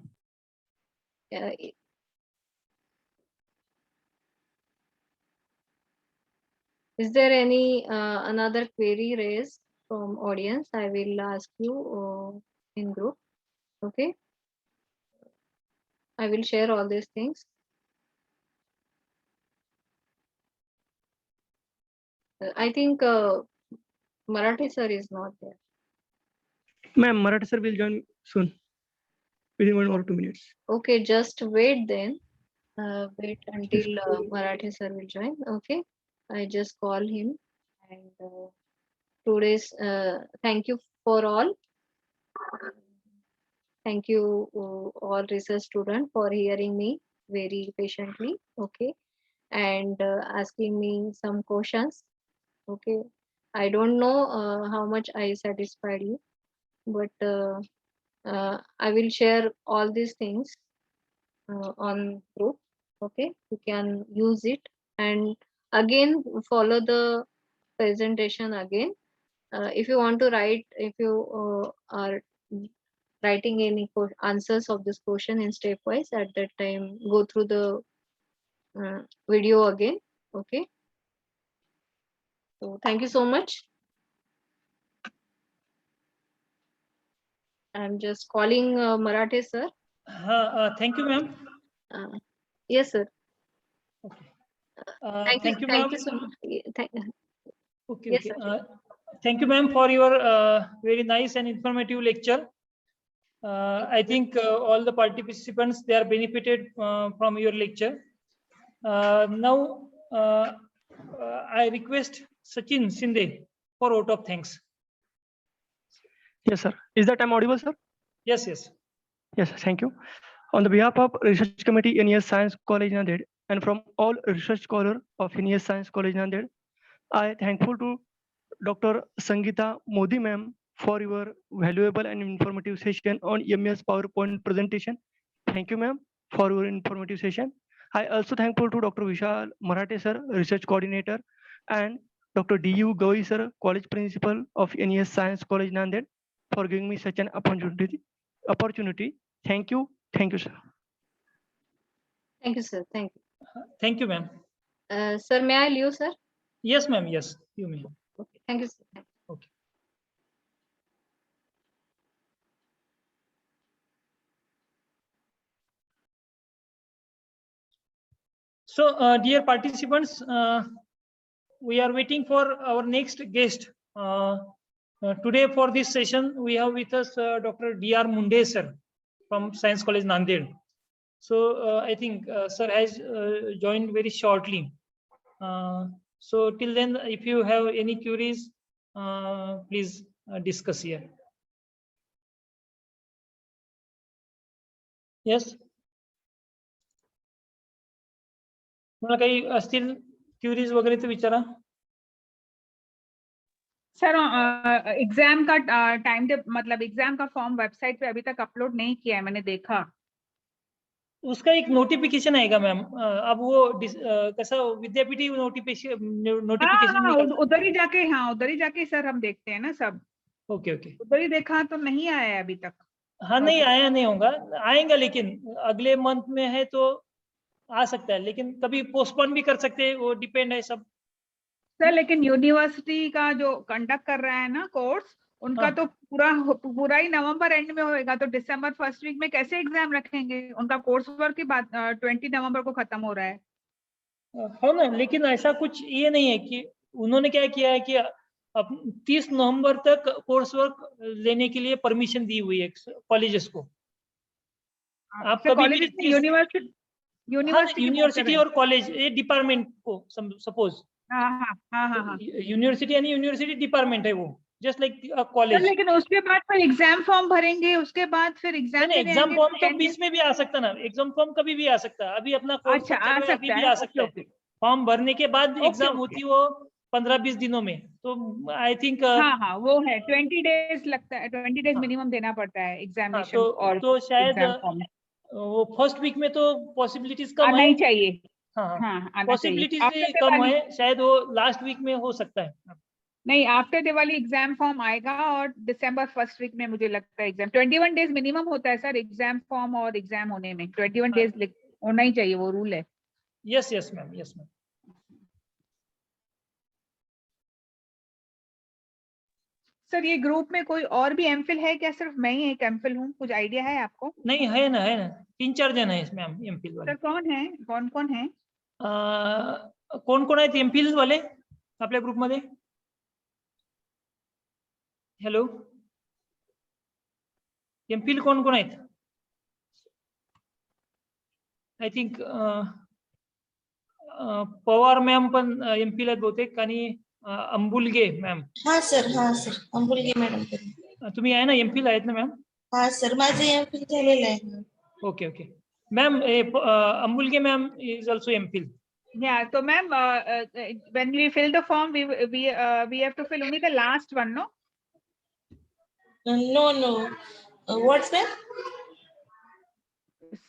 Is there any another query raised from audience? I will ask you in group. Okay, I will share all these things. I think Marathi sir is not there. Ma'am, Marathi sir will join soon, within 1 or 2 minutes. Okay, just wait then. Wait until Marathi sir will join. Okay, I just call him. And today's thank you for all. Thank you all research students for hearing me very patiently. Okay, and asking me some questions. Okay, I don't know how much I satisfied you, but I will share all these things on group. Okay, you can use it and again follow the presentation again. If you want to write, if you are writing any answers of this question in stepwise, at that time go through the video again. Okay, so thank you so much. I'm just calling Marathi sir. Thank you, ma'am. Yes, sir. Thank you, ma'am. Thank you so much. Okay, Yes, okay. sir. Thank you, ma'am, for your very nice and informative lecture. I think all the participants, they are benefited from your lecture. Now, I request Sachin Shinde for vote of thanks. Yes, sir. Is that I'm audible, sir? Yes, yes. Yes, thank you. On the behalf of Research Committee NES Science College Nanded and from all research scholars of NES Science College Nanded, I thankful to Dr. Sangeeta Modi ma'am for your valuable and informative session on MES PowerPoint presentation. Thank you, ma'am, for your informative session. I also thankful to Dr. Vishal Marathe sir, research coordinator, and Dr. D.U. Gawi sir, college principal of NES Science College Nanded, for giving me such an opportunity. Thank you, sir. Thank you, sir. Thank you. Thank you, ma'am. Sir, may I leave, sir? Yes, ma'am. Yes, you may. Okay. Thank you, sir. Okay. So, dear participants, we are waiting for our next guest. Today for this session, we have with us Dr. D.R. Munde sir from Science College Nanded. So I think sir has joined very shortly. So till then, if you have any queries, please discuss here. Yes. मला काही असतील queries वगैरे तर विचारा. Sir exam का time मतलब exam का form website पे अभी तक अपलोड नहीं किया है, मैंने देखा. उसका एक नोटिफिकेशन आएगा मैम. अब वो कैसा विद्यापीठी नोटिफिकेशन उधर ही जाके सर हम देखते हैं ना सब. Okay okay. उधर ही देखा तो नहीं आया है अभी तक. हाँ नहीं आया नहीं होगा, आएगा लेकिन अगले मंथ में है तो आ सकता है, लेकिन कभी पोस्टपोन भी कर सकते हैं, वो डिपेंड है सब. सर लेकिन यूनिवर्सिटी का जो कंडक्ट कर रहा है ना कोर्स, उनका हाँ। तो पूरा ही नवंबर एंड में होएगा, तो दिसंबर फर्स्ट वीक में कैसे एग्जाम रखेंगे? उनका कोर्स वर्क की बात 20 नवंबर को खत्म हो रहा है। हो ना, लेकिन ऐसा कुछ ये नहीं है कि उन्होंने क्या किया है कि अब 30 नवंबर तक कोर्स वर्क लेने के लिए परमिशन दी हुई है कॉलेजेस को। आप कभी भी कॉलेजेस में यूनिवर्सिटी और कॉलेज ये डिपार्टमेंट को सपोज हाँ। यूनिवर्सिटी यानी यूनिवर्सिटी डिपार्टमेंट है वो, जस्ट लाइक सर कॉलेज। लेकिन उसके बाद फिर एग्जाम फॉर्म भरेंगे, उसके बाद फिर एग्जाम देने एग्जाम आएंगे, फॉर्म तो तो बीच में भी आ सकता ना, एग्जाम फॉर्म कभी भी आ सकता है। अभी अपना कोर्स अच्छा चल आ रहा है, अभी सकता भी है। आ सकता है। फॉर्म भरने के बाद ओके, एग्जाम ओके। होती है वो 15-20 दिनों में, तो आई थिंक हाँ वो है 20 डेज लगता है, 20 डेज हाँ। मिनिमम देना पड़ता है एग्जामिनेशन और तो शायद एग्जाम फॉर्म वो फर्स्ट वीक में तो पॉसिबिलिटीज कम आना है। ही चाहिए। हाँ हाँ आना चाहिए। पॉसिबिलिटीज भी आफ्टर कम दिवाली, है, शायद वो लास्ट वीक में हो सकता है। नहीं आफ्टर दिवाली एग्जाम फॉर्म आएगा और दिसंबर फर्स्ट वीक में मुझे लगता है एग्जाम। 21 डेज मिनिमम होता है सर एग्जाम फॉर्म और एग्जाम होने में, 21 डेज होना ही चाहिए, वो रूल है। Yes ma'am, yes ma'am. Sir ये ग्रुप में कोई और भी एमफिल है क्या? सिर्फ मैं ही एक एमफिल हूँ? कुछ आइडिया है आपको? नहीं है ना 3-4 जन है इसमें एमफिल वाले। सर कौन है, कौन कौन है? कोण कोण आहेत एमफिल वाले आपल्या ग्रुप मध्ये? हॅलो, एमफिल कोण कोण आहेत? आय थिंक पवार मॅम पण एमपीला आहेत बहुतेक, आणि अंबुलगे मॅम. हाँ सर अंबुलगे मॅडम. तुम्ही आहे ना, एमपीला आहेत ना मॅम? हाँ सर माझं एमफिल झालेलं आहे. Okay okay ma'am, Ambulge ma'am is also MPhil. Yeah, so ma'am, when we fill the form, we have to fill only the last one, no? No. What's that?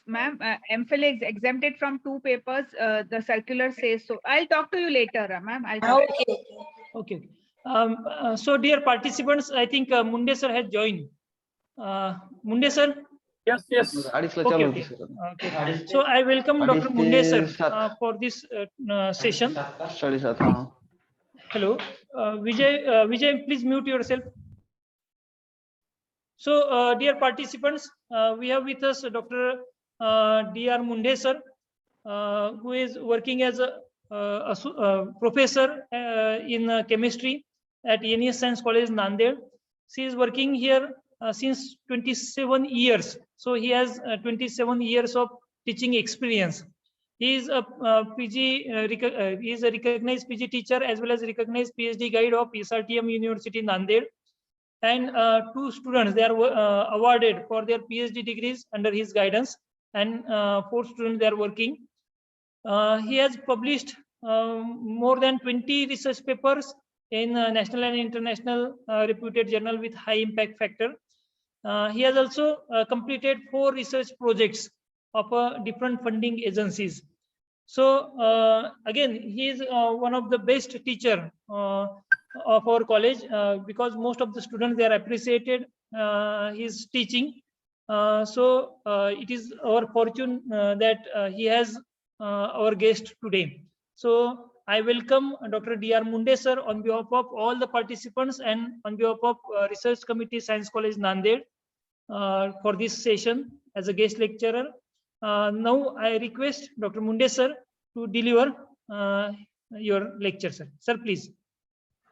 Ma'am, MPhil is exempted from 2 papers. The circular says so. I'll talk to you later, ma'am. I'll talk to you. Okay. So dear participants, I think Munde sir has joined. Munde sir? Yes. Okay. So I welcome Dr. Munde sir for this session. Hello, Vijay, please mute yourself. So dear participants, we have with us Dr. D.R. Munde sir, who is working as a professor in chemistry at NES Science College, Nanded. She is working here since 27 years. So he has 27 years of teaching experience. He is a PG, he is a recognized PG teacher as well as recognized PhD guide of SRTM University, Nanded. And 2 students, they are awarded for their PhD degrees under his guidance, and 4 students, they are working. He has published more than 20 research papers in national and international reputed journal with high impact factor. He has also completed 4 research projects of different funding agencies. So again, he is one of the best teacher of our college, because most of the students, they are appreciated his teaching. So it is our fortune that he has our guest today. So I welcome Dr. D.R. Munde sir on behalf of all the participants and on behalf of Research Committee, Science College, Nanded, for this session as a guest lecturer. Now I request Dr. Munde sir to deliver your lecture, sir. Sir, please.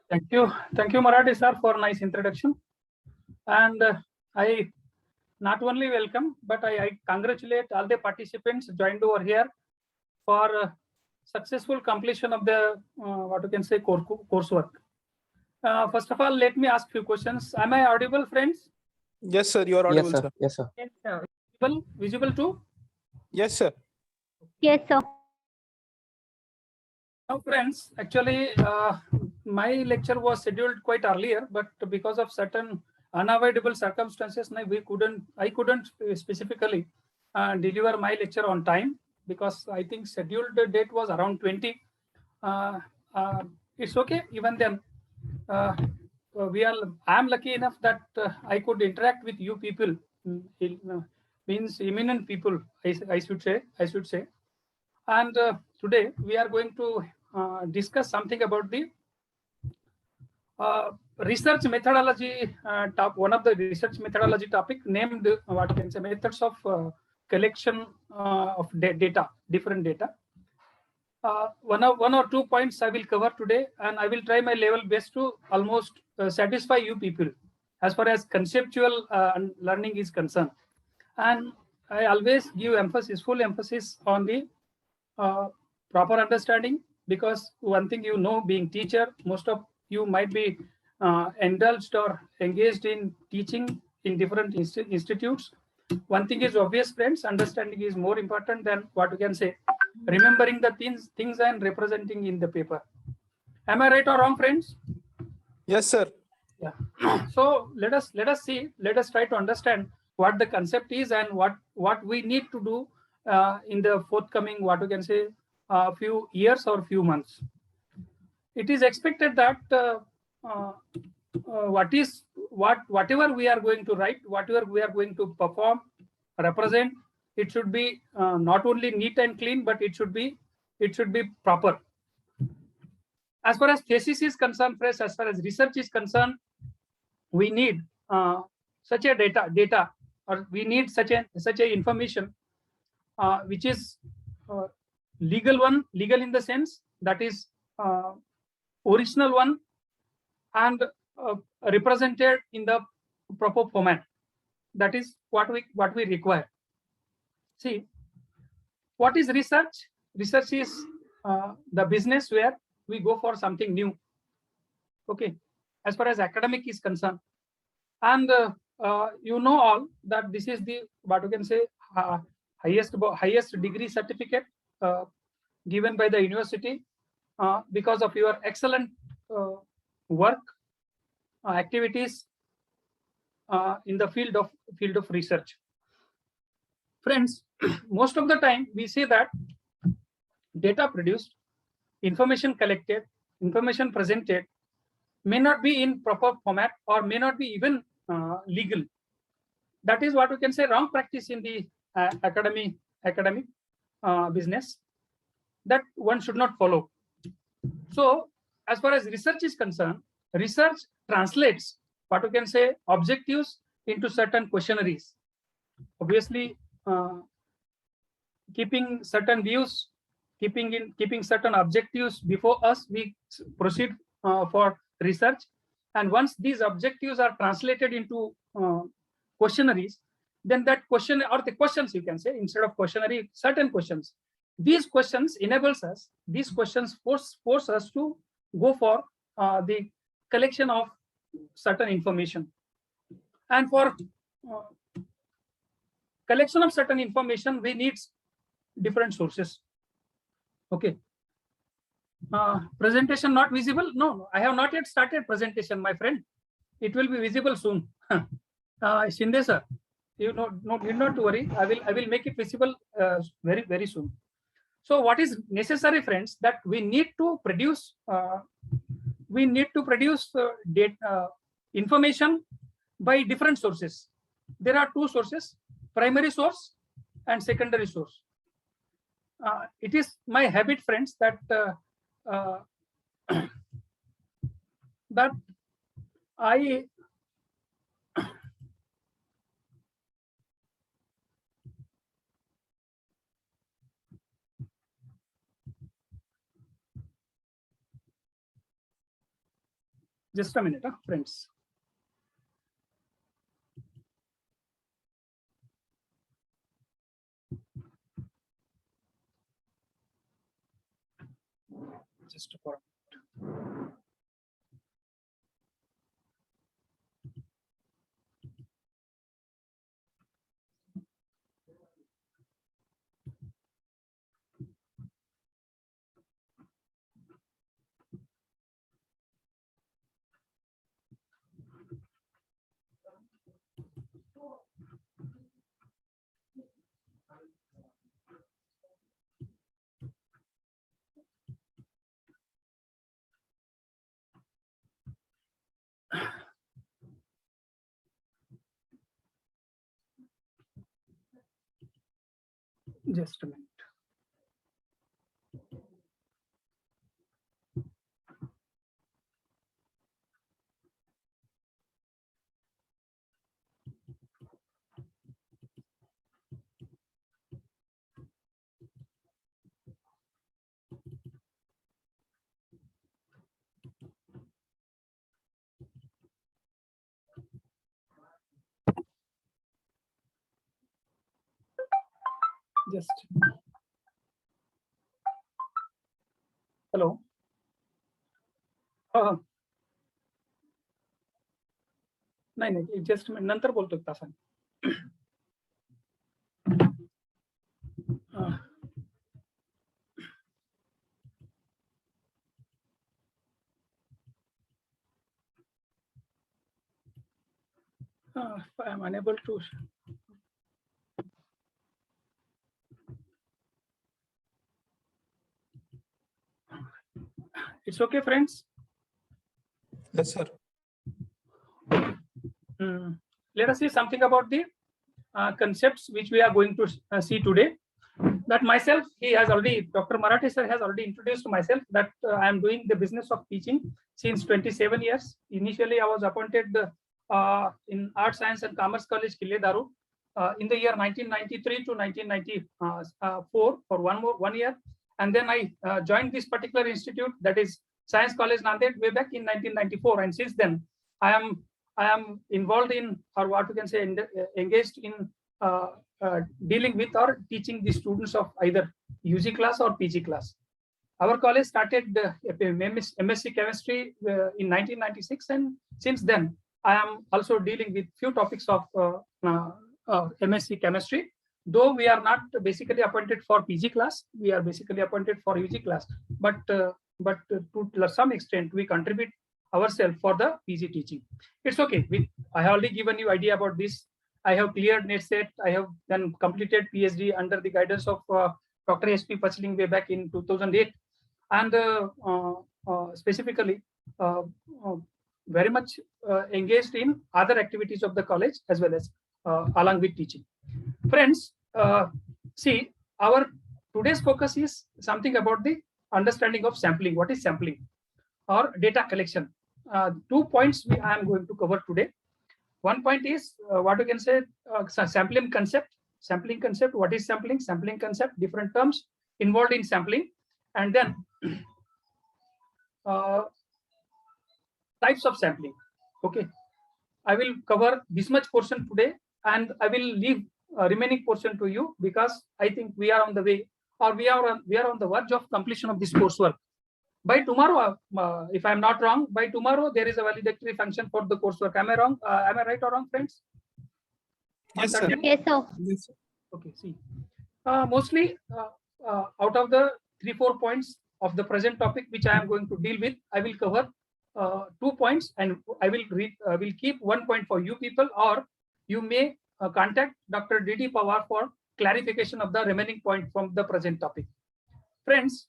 Thank you, Marathi sir, for nice introduction. And I not only welcome, but I congratulate all the participants joined over here for successful completion of the what you can say coursework. First of all, let me ask few questions. Am I audible, friends? Yes, sir. You are audible, sir. Yes, sir. Visible too? Yes, sir. Yes, sir. Now, friends, actually, my lecture was scheduled quite earlier, but because of certain unavoidable circumstances, I couldn't specifically deliver my lecture on time, because I think scheduled date was around 20. It's okay. Even then, I am lucky enough that I could interact with you people, means eminent people, I should say. And today we are going to discuss something about the Research methodology one of the research methodology topic named what you can say methods of collection of data, different data. One or two points I will cover today, and I will try my level best to almost satisfy you people as far as conceptual learning is concerned. And I always give emphasis, full emphasis on the proper understanding, because one thing you know, being teacher, most of you might be indulged or engaged in teaching in different institutes. One thing is obvious, friends, understanding is more important than what you can say, remembering the things and representing in the paper. Am I right or wrong, friends? Yes, sir. Yeah. So let us see, let us try to understand what the concept is and what we need to do in the forthcoming, what you can say, few years or few months. It is expected that whatever we are going to write, whatever we are going to perform, represent, it should be not only neat and clean, but it should be proper. As far as thesis is concerned, friends, as far as research is concerned, we need such a data, or we need such a information which is legal in the sense that is original one, and represented in the proper format. That is what we require. See, what is research? Research is the business where we go for something new. Okay, as far as academic is concerned, and you know all that this is the, what you can say, highest degree certificate given by the university because of your excellent work activities in the field of research. Friends, most of the time we say that data produced, information collected, information presented may not be in proper format or may not be even legal. That is what we can say wrong practice in the academic business that one should not follow. So as far as research is concerned, research translates what we can say objectives into certain questionnaires. Obviously, keeping certain views, keeping certain objectives before us, we proceed for research. And once these objectives are translated into questionnaires, then that question, or the questions you can say, instead of questionnaire, certain questions. These questions enables us, these questions force us to go for the collection of certain information. And for collection of certain information, we need different sources. Okay. Presentation not visible? No, I have not yet started presentation, my friend. It will be visible soon. Shinde sir, you need not to worry. I will make it visible very soon. So what is necessary, friends, that we need to produce data, information by different sources. There are two sources: primary source and secondary source. It is my habit, friends, that that I just a minute, friends. Just for just a minute. just hello. नाही नाही just नंतर बोलतो तासाने. I am unable to. It's okay, friends. Yes, sir. Let us see something about the concepts which we are going to see today. That myself, Dr. Marathi sir has already introduced myself that I am doing the business of teaching since 27 years. Initially, I was appointed in Arts, Science and Commerce College, Killedaru, in the year 1993 to 1994 for one year. And then I joined this particular institute, that is Science College Nanded, way back in 1994. And since then, I am involved in, or what you can say, engaged in dealing with or teaching the students of either UG class or PG class. Our college started MSc Chemistry in 1996, and since then I am also dealing with few topics of MSc Chemistry. Though we are not basically appointed for PG class, we are basically appointed for UG class. But to some extent, we contribute ourselves for the PG teaching. It's okay. I have already given you idea about this. I have cleared NetSet. I have then completed PhD under the guidance of Dr. S.P. Pachling way back in 2008. And specifically, very much engaged in other activities of the college as well as along with teaching. Friends, see, our today's focus is something about the understanding of sampling. What is sampling or data collection? 2 points I am going to cover today. One point is what you can say sampling concept. Sampling concept. What is sampling? Sampling concept. Different terms involved in sampling, and then types of sampling. Okay, I will cover this much portion today, and I will leave remaining portion to you because I think we are on the way, or we are on the verge of completion of this coursework. By tomorrow, if I am not wrong, by tomorrow there is a valedictory function for the coursework. Am I wrong? Am I right or wrong, friends? Yes, sir. Yes, sir. Yes, sir. Okay. See, mostly out of the 3-4 points of the present topic which I am going to deal with, I will cover 2 points, and I will keep 1 point for you people, or you may contact Dr. D.D. Pawar for clarification of the remaining point from the present topic. Friends,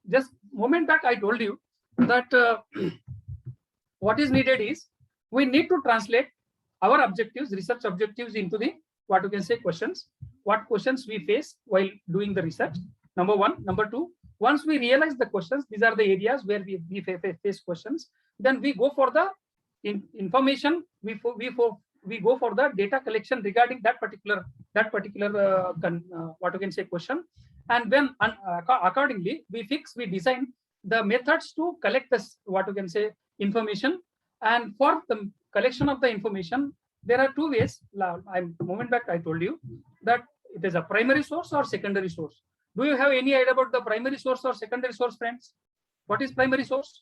just moment back I told you that what is needed is we need to translate our objectives, research objectives, into the what you can say questions. What questions we face while doing the research? Number one. Number two, once we realize the questions, these are the areas where we face questions. Then we go for the information. We go for the data collection regarding that particular what you can say question, and then accordingly we design the methods to collect this what you can say information. And for the collection of the information, there are 2 ways. Moment back I told you that it is a primary source or secondary source. Do you have any idea about the primary source or secondary source, friends? What is primary source?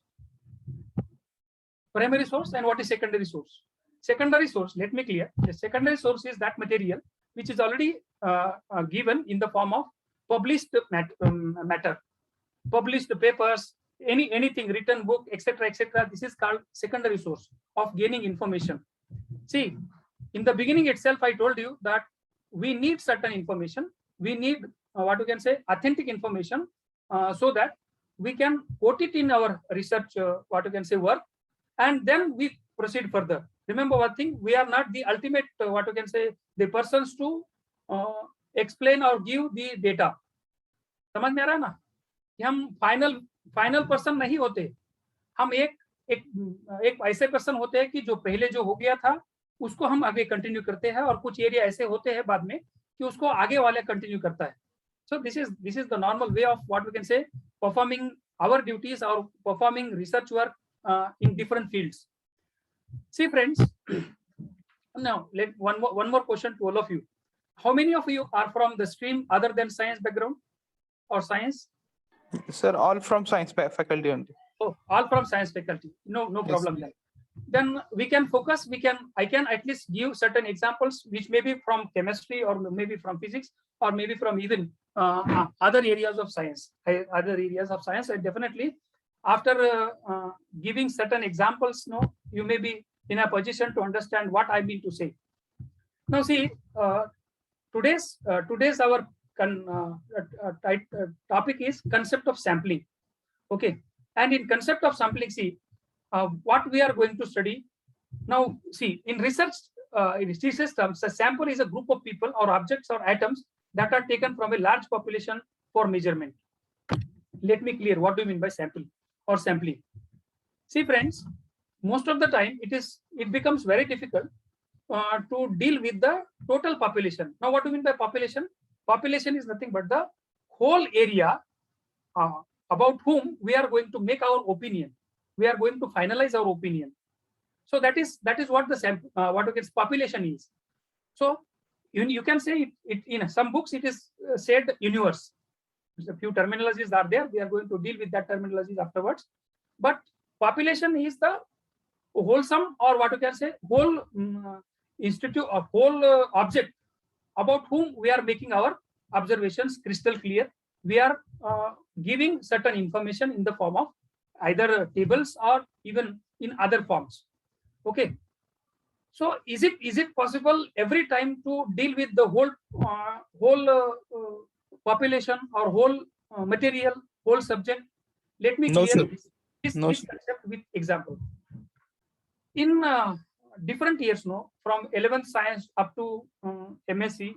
Primary source, and what is secondary source? Secondary source, let me clear. The secondary source is that material which is already given in the form of published matter, published papers, anything, written book, etc., etc. This is called secondary source of gaining information. See, in the beginning itself, I told you that we need certain information. We need what you can say authentic information, so that we can quote it in our research what you can say work, and then we proceed further. Remember one thing: we are not the ultimate what you can say the persons to explain or give the data. समझ में आ रहा है ना? हम final person नहीं होते. हम एक ऐसे पर्सन होते हैं कि जो पहले जो हो गया था उसको हम आगे कंटिन्यू करते हैं, और कुछ एरिया ऐसे होते हैं बाद में कि उसको आगे वाले कंटिन्यू करता है. So this is the normal way of what we can say performing our duties or performing research work in different fields. See, friends, now let one more question to all of you. how many of you are from the stream other than science background or science? Sir, all from science faculty only. Oh, all from science faculty. No Yes. problem then. Then we can focus. I can at least give certain examples, which may be from chemistry or maybe from physics or maybe from even other areas of science. I definitely, after giving certain examples, you may be in a position to understand what I mean to say. Now, see, today's our topic is concept of sampling. Okay, and in concept of sampling, see what we are going to study. Now, see, in research terms, a sample is a group of people or objects or atoms that are taken from a large population for measurement. Let me clear what do you mean by sample or sampling. See, friends, most of the time it becomes very difficult to deal with the total population. Now, what do you mean by population? Population is nothing but the whole area about whom we are going to make our opinion. We are going to finalize our opinion. So that is what the sample, what population is. So you can say it in some books it is said universe. A few terminologies are there. We are going to deal with that terminologies afterwards. But population is the wholesome, or what you can say, whole institute or whole object about whom we are making our observations crystal clear. We are giving certain information in the form of either tables or even in other forms. Okay. So is it possible every time to deal with the whole population or whole material, whole subject? Let me No, clear sir. this No, sir. concept with example. In different years, from 11th science up to MSc,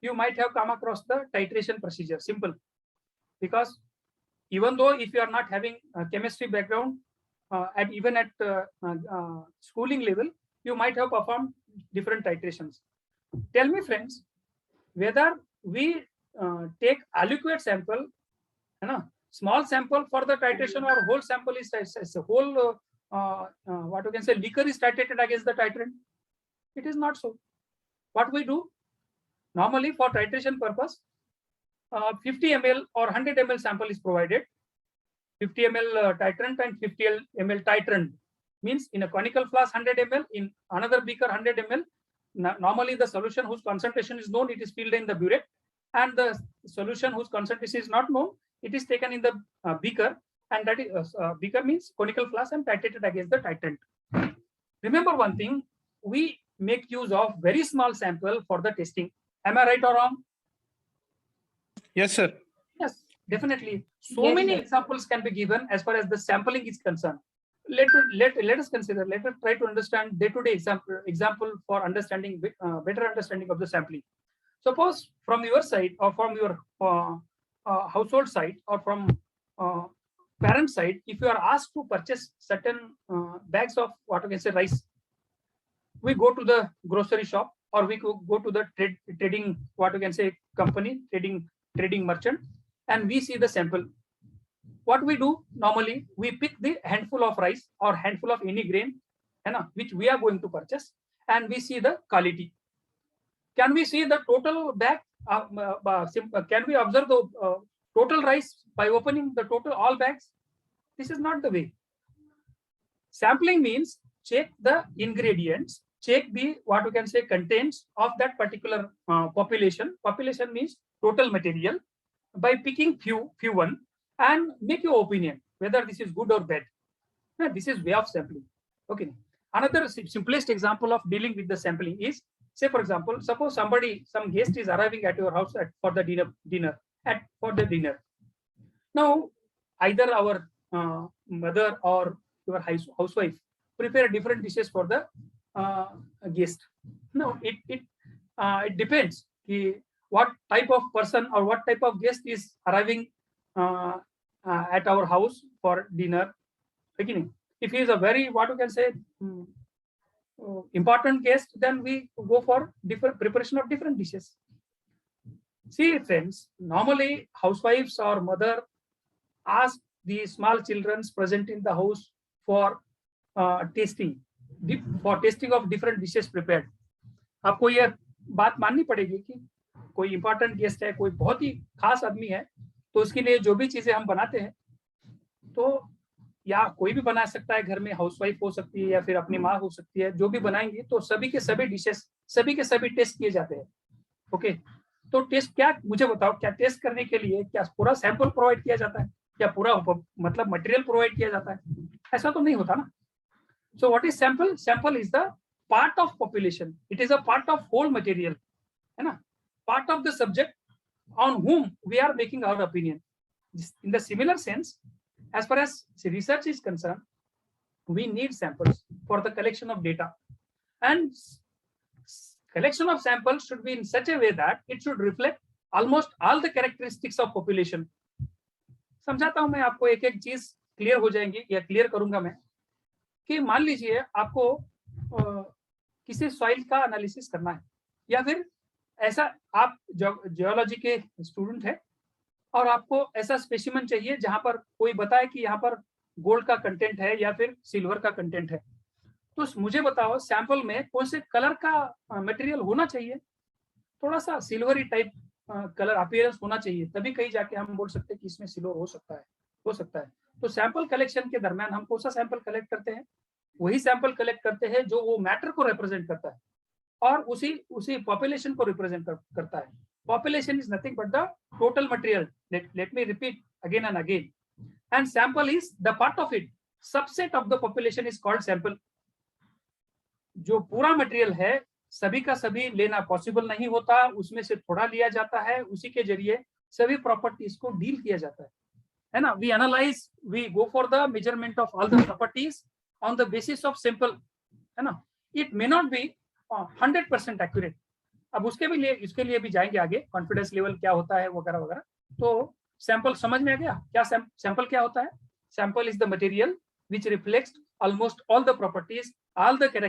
you might have come across the titration procedure. Simple, because even though if you are not having a chemistry background, even at schooling level, you might have performed different titrations. Tell me, friends, whether we take aliquot sample, small sample for the titration, or whole sample is a whole, what you can say, liquor is titrated against the titrant. It is not so. What we do normally for titration purpose, 50 ml or 100 ml sample is provided. 50 ml titrant and 50 ml titrant means in a conical flask 100 ml, in another beaker 100 ml. Normally the solution whose concentration is known, it is filled in the burette, and the solution whose concentration is not known, it is taken in the beaker, and that is beaker means conical flask, and titrated against the titrant. Remember one thing, we make use of very small sample for the testing. Am I right or wrong? Yes, sir. Yes, definitely. So Yes, many sir. examples can be given as far as the sampling is concerned. Let us consider. Let us try to understand day-to-day example for understanding better understanding of the sampling. Suppose from your side, or from your household side, or from parent side, if you are asked to purchase certain bags of what you can say rice, we go to the grocery shop, or we could go to the trading what you can say company, trading merchant, and we see the sample. What we do normally, we pick the handful of rice or handful of any grain, which we are going to purchase, and we see the quality. Can we see the total bag? Can we observe the total rice by opening the total all bags? This is not the way. Sampling means check the ingredients, check the what you can say contents of that particular population. Population means total material, by picking few one, and make your opinion whether this is good or bad. Now, this is way of sampling. Okay. Another simplest example of dealing with the sampling is, say for example, suppose some guest is arriving at your house for the dinner. Now, either our mother or your housewife prepare different dishes for the guest. Now, it depends what type of person or what type of guest is arriving at our house for dinner. Beginning, if he is a very what you can say important guest, then we go for different preparation of different dishes. See, friends, normally housewives or mother ask the small children present in the house for tasting of different dishes prepared. आपको ये बात माननी पड़ेगी कि कोई important guest है, कोई बहुत ही खास आदमी है, तो उसके लिए जो भी चीजें हम बनाते हैं, तो या कोई भी बना सकता है, घर में हाउसवाइफ हो सकती है या फिर अपनी माँ हो सकती है, जो भी बनाएंगी, तो सभी के सभी डिशेस, सभी के सभी टेस्ट किए जाते हैं। ओके, तो टेस्ट क्या, मुझे बताओ, क्या टेस्ट करने के लिए क्या पूरा सैंपल प्रोवाइड किया जाता है, या पूरा मतलब मटेरियल प्रोवाइड किया जाता है? ऐसा तो नहीं होता ना। So what is sample? Sample is the part of population, it is a part of whole material, है ना, part of the subject on whom we are making our opinion. In the similar sense, as far as research is concerned, we need samples for the collection of data, and collection of samples should be in such a way that it should reflect almost all the characteristics of population. समझाता हूं मैं आपको, एक एक चीज clear हो जाएंगी या क्लियर करूंगा मैं, कि मान लीजिए आपको किसी सॉइल का एनालिसिस करना है, या फिर ऐसा आप जियोलॉजी के स्टूडेंट है और आपको ऐसा स्पेसिमेन चाहिए जहां पर कोई बताए कि यहाँ पर गोल्ड का कंटेंट है या फिर सिल्वर का कंटेंट है, तो मुझे बताओ सैंपल में कौन से कलर का मटेरियल होना चाहिए? थोड़ा सा सिल्वरी टाइप कलर अपीयरेंस होना चाहिए, तभी कहीं जाके हम बोल सकते हैं कि इसमें सिल्वर हो सकता है। तो सैंपल कलेक्शन के दरमियान हम कौन सा सैंपल कलेक्ट करते हैं? वही सैंपल कलेक्ट करते हैं जो वो मैटर को रिप्रेजेंट करता है और उसी पॉपुलेशन को रिप्रेजेंट करता है। Population is nothing but the total material, let me repeat again and again, and sample is the part of it, subset of the population is called sample. जो पूरा मटेरियल है सभी का सभी लेना पॉसिबल नहीं होता, उसमें से थोड़ा लिया जाता है, उसी के जरिए सभी प्रॉपर्टीज को डील किया जाता है ना। We analyse, we go for the measurement of all the properties on the basis of sample, है ना। It may not be 100% accurate. अब इसके लिए भी जाएंगे आगे, कॉन्फिडेंस लेवल क्या होता है वगैरह वगैरह। तो सैंपल समझ में आ गया क्या? सैंपल क्या होता है? Sample is the material which reflects almost all the properties, all the characteristics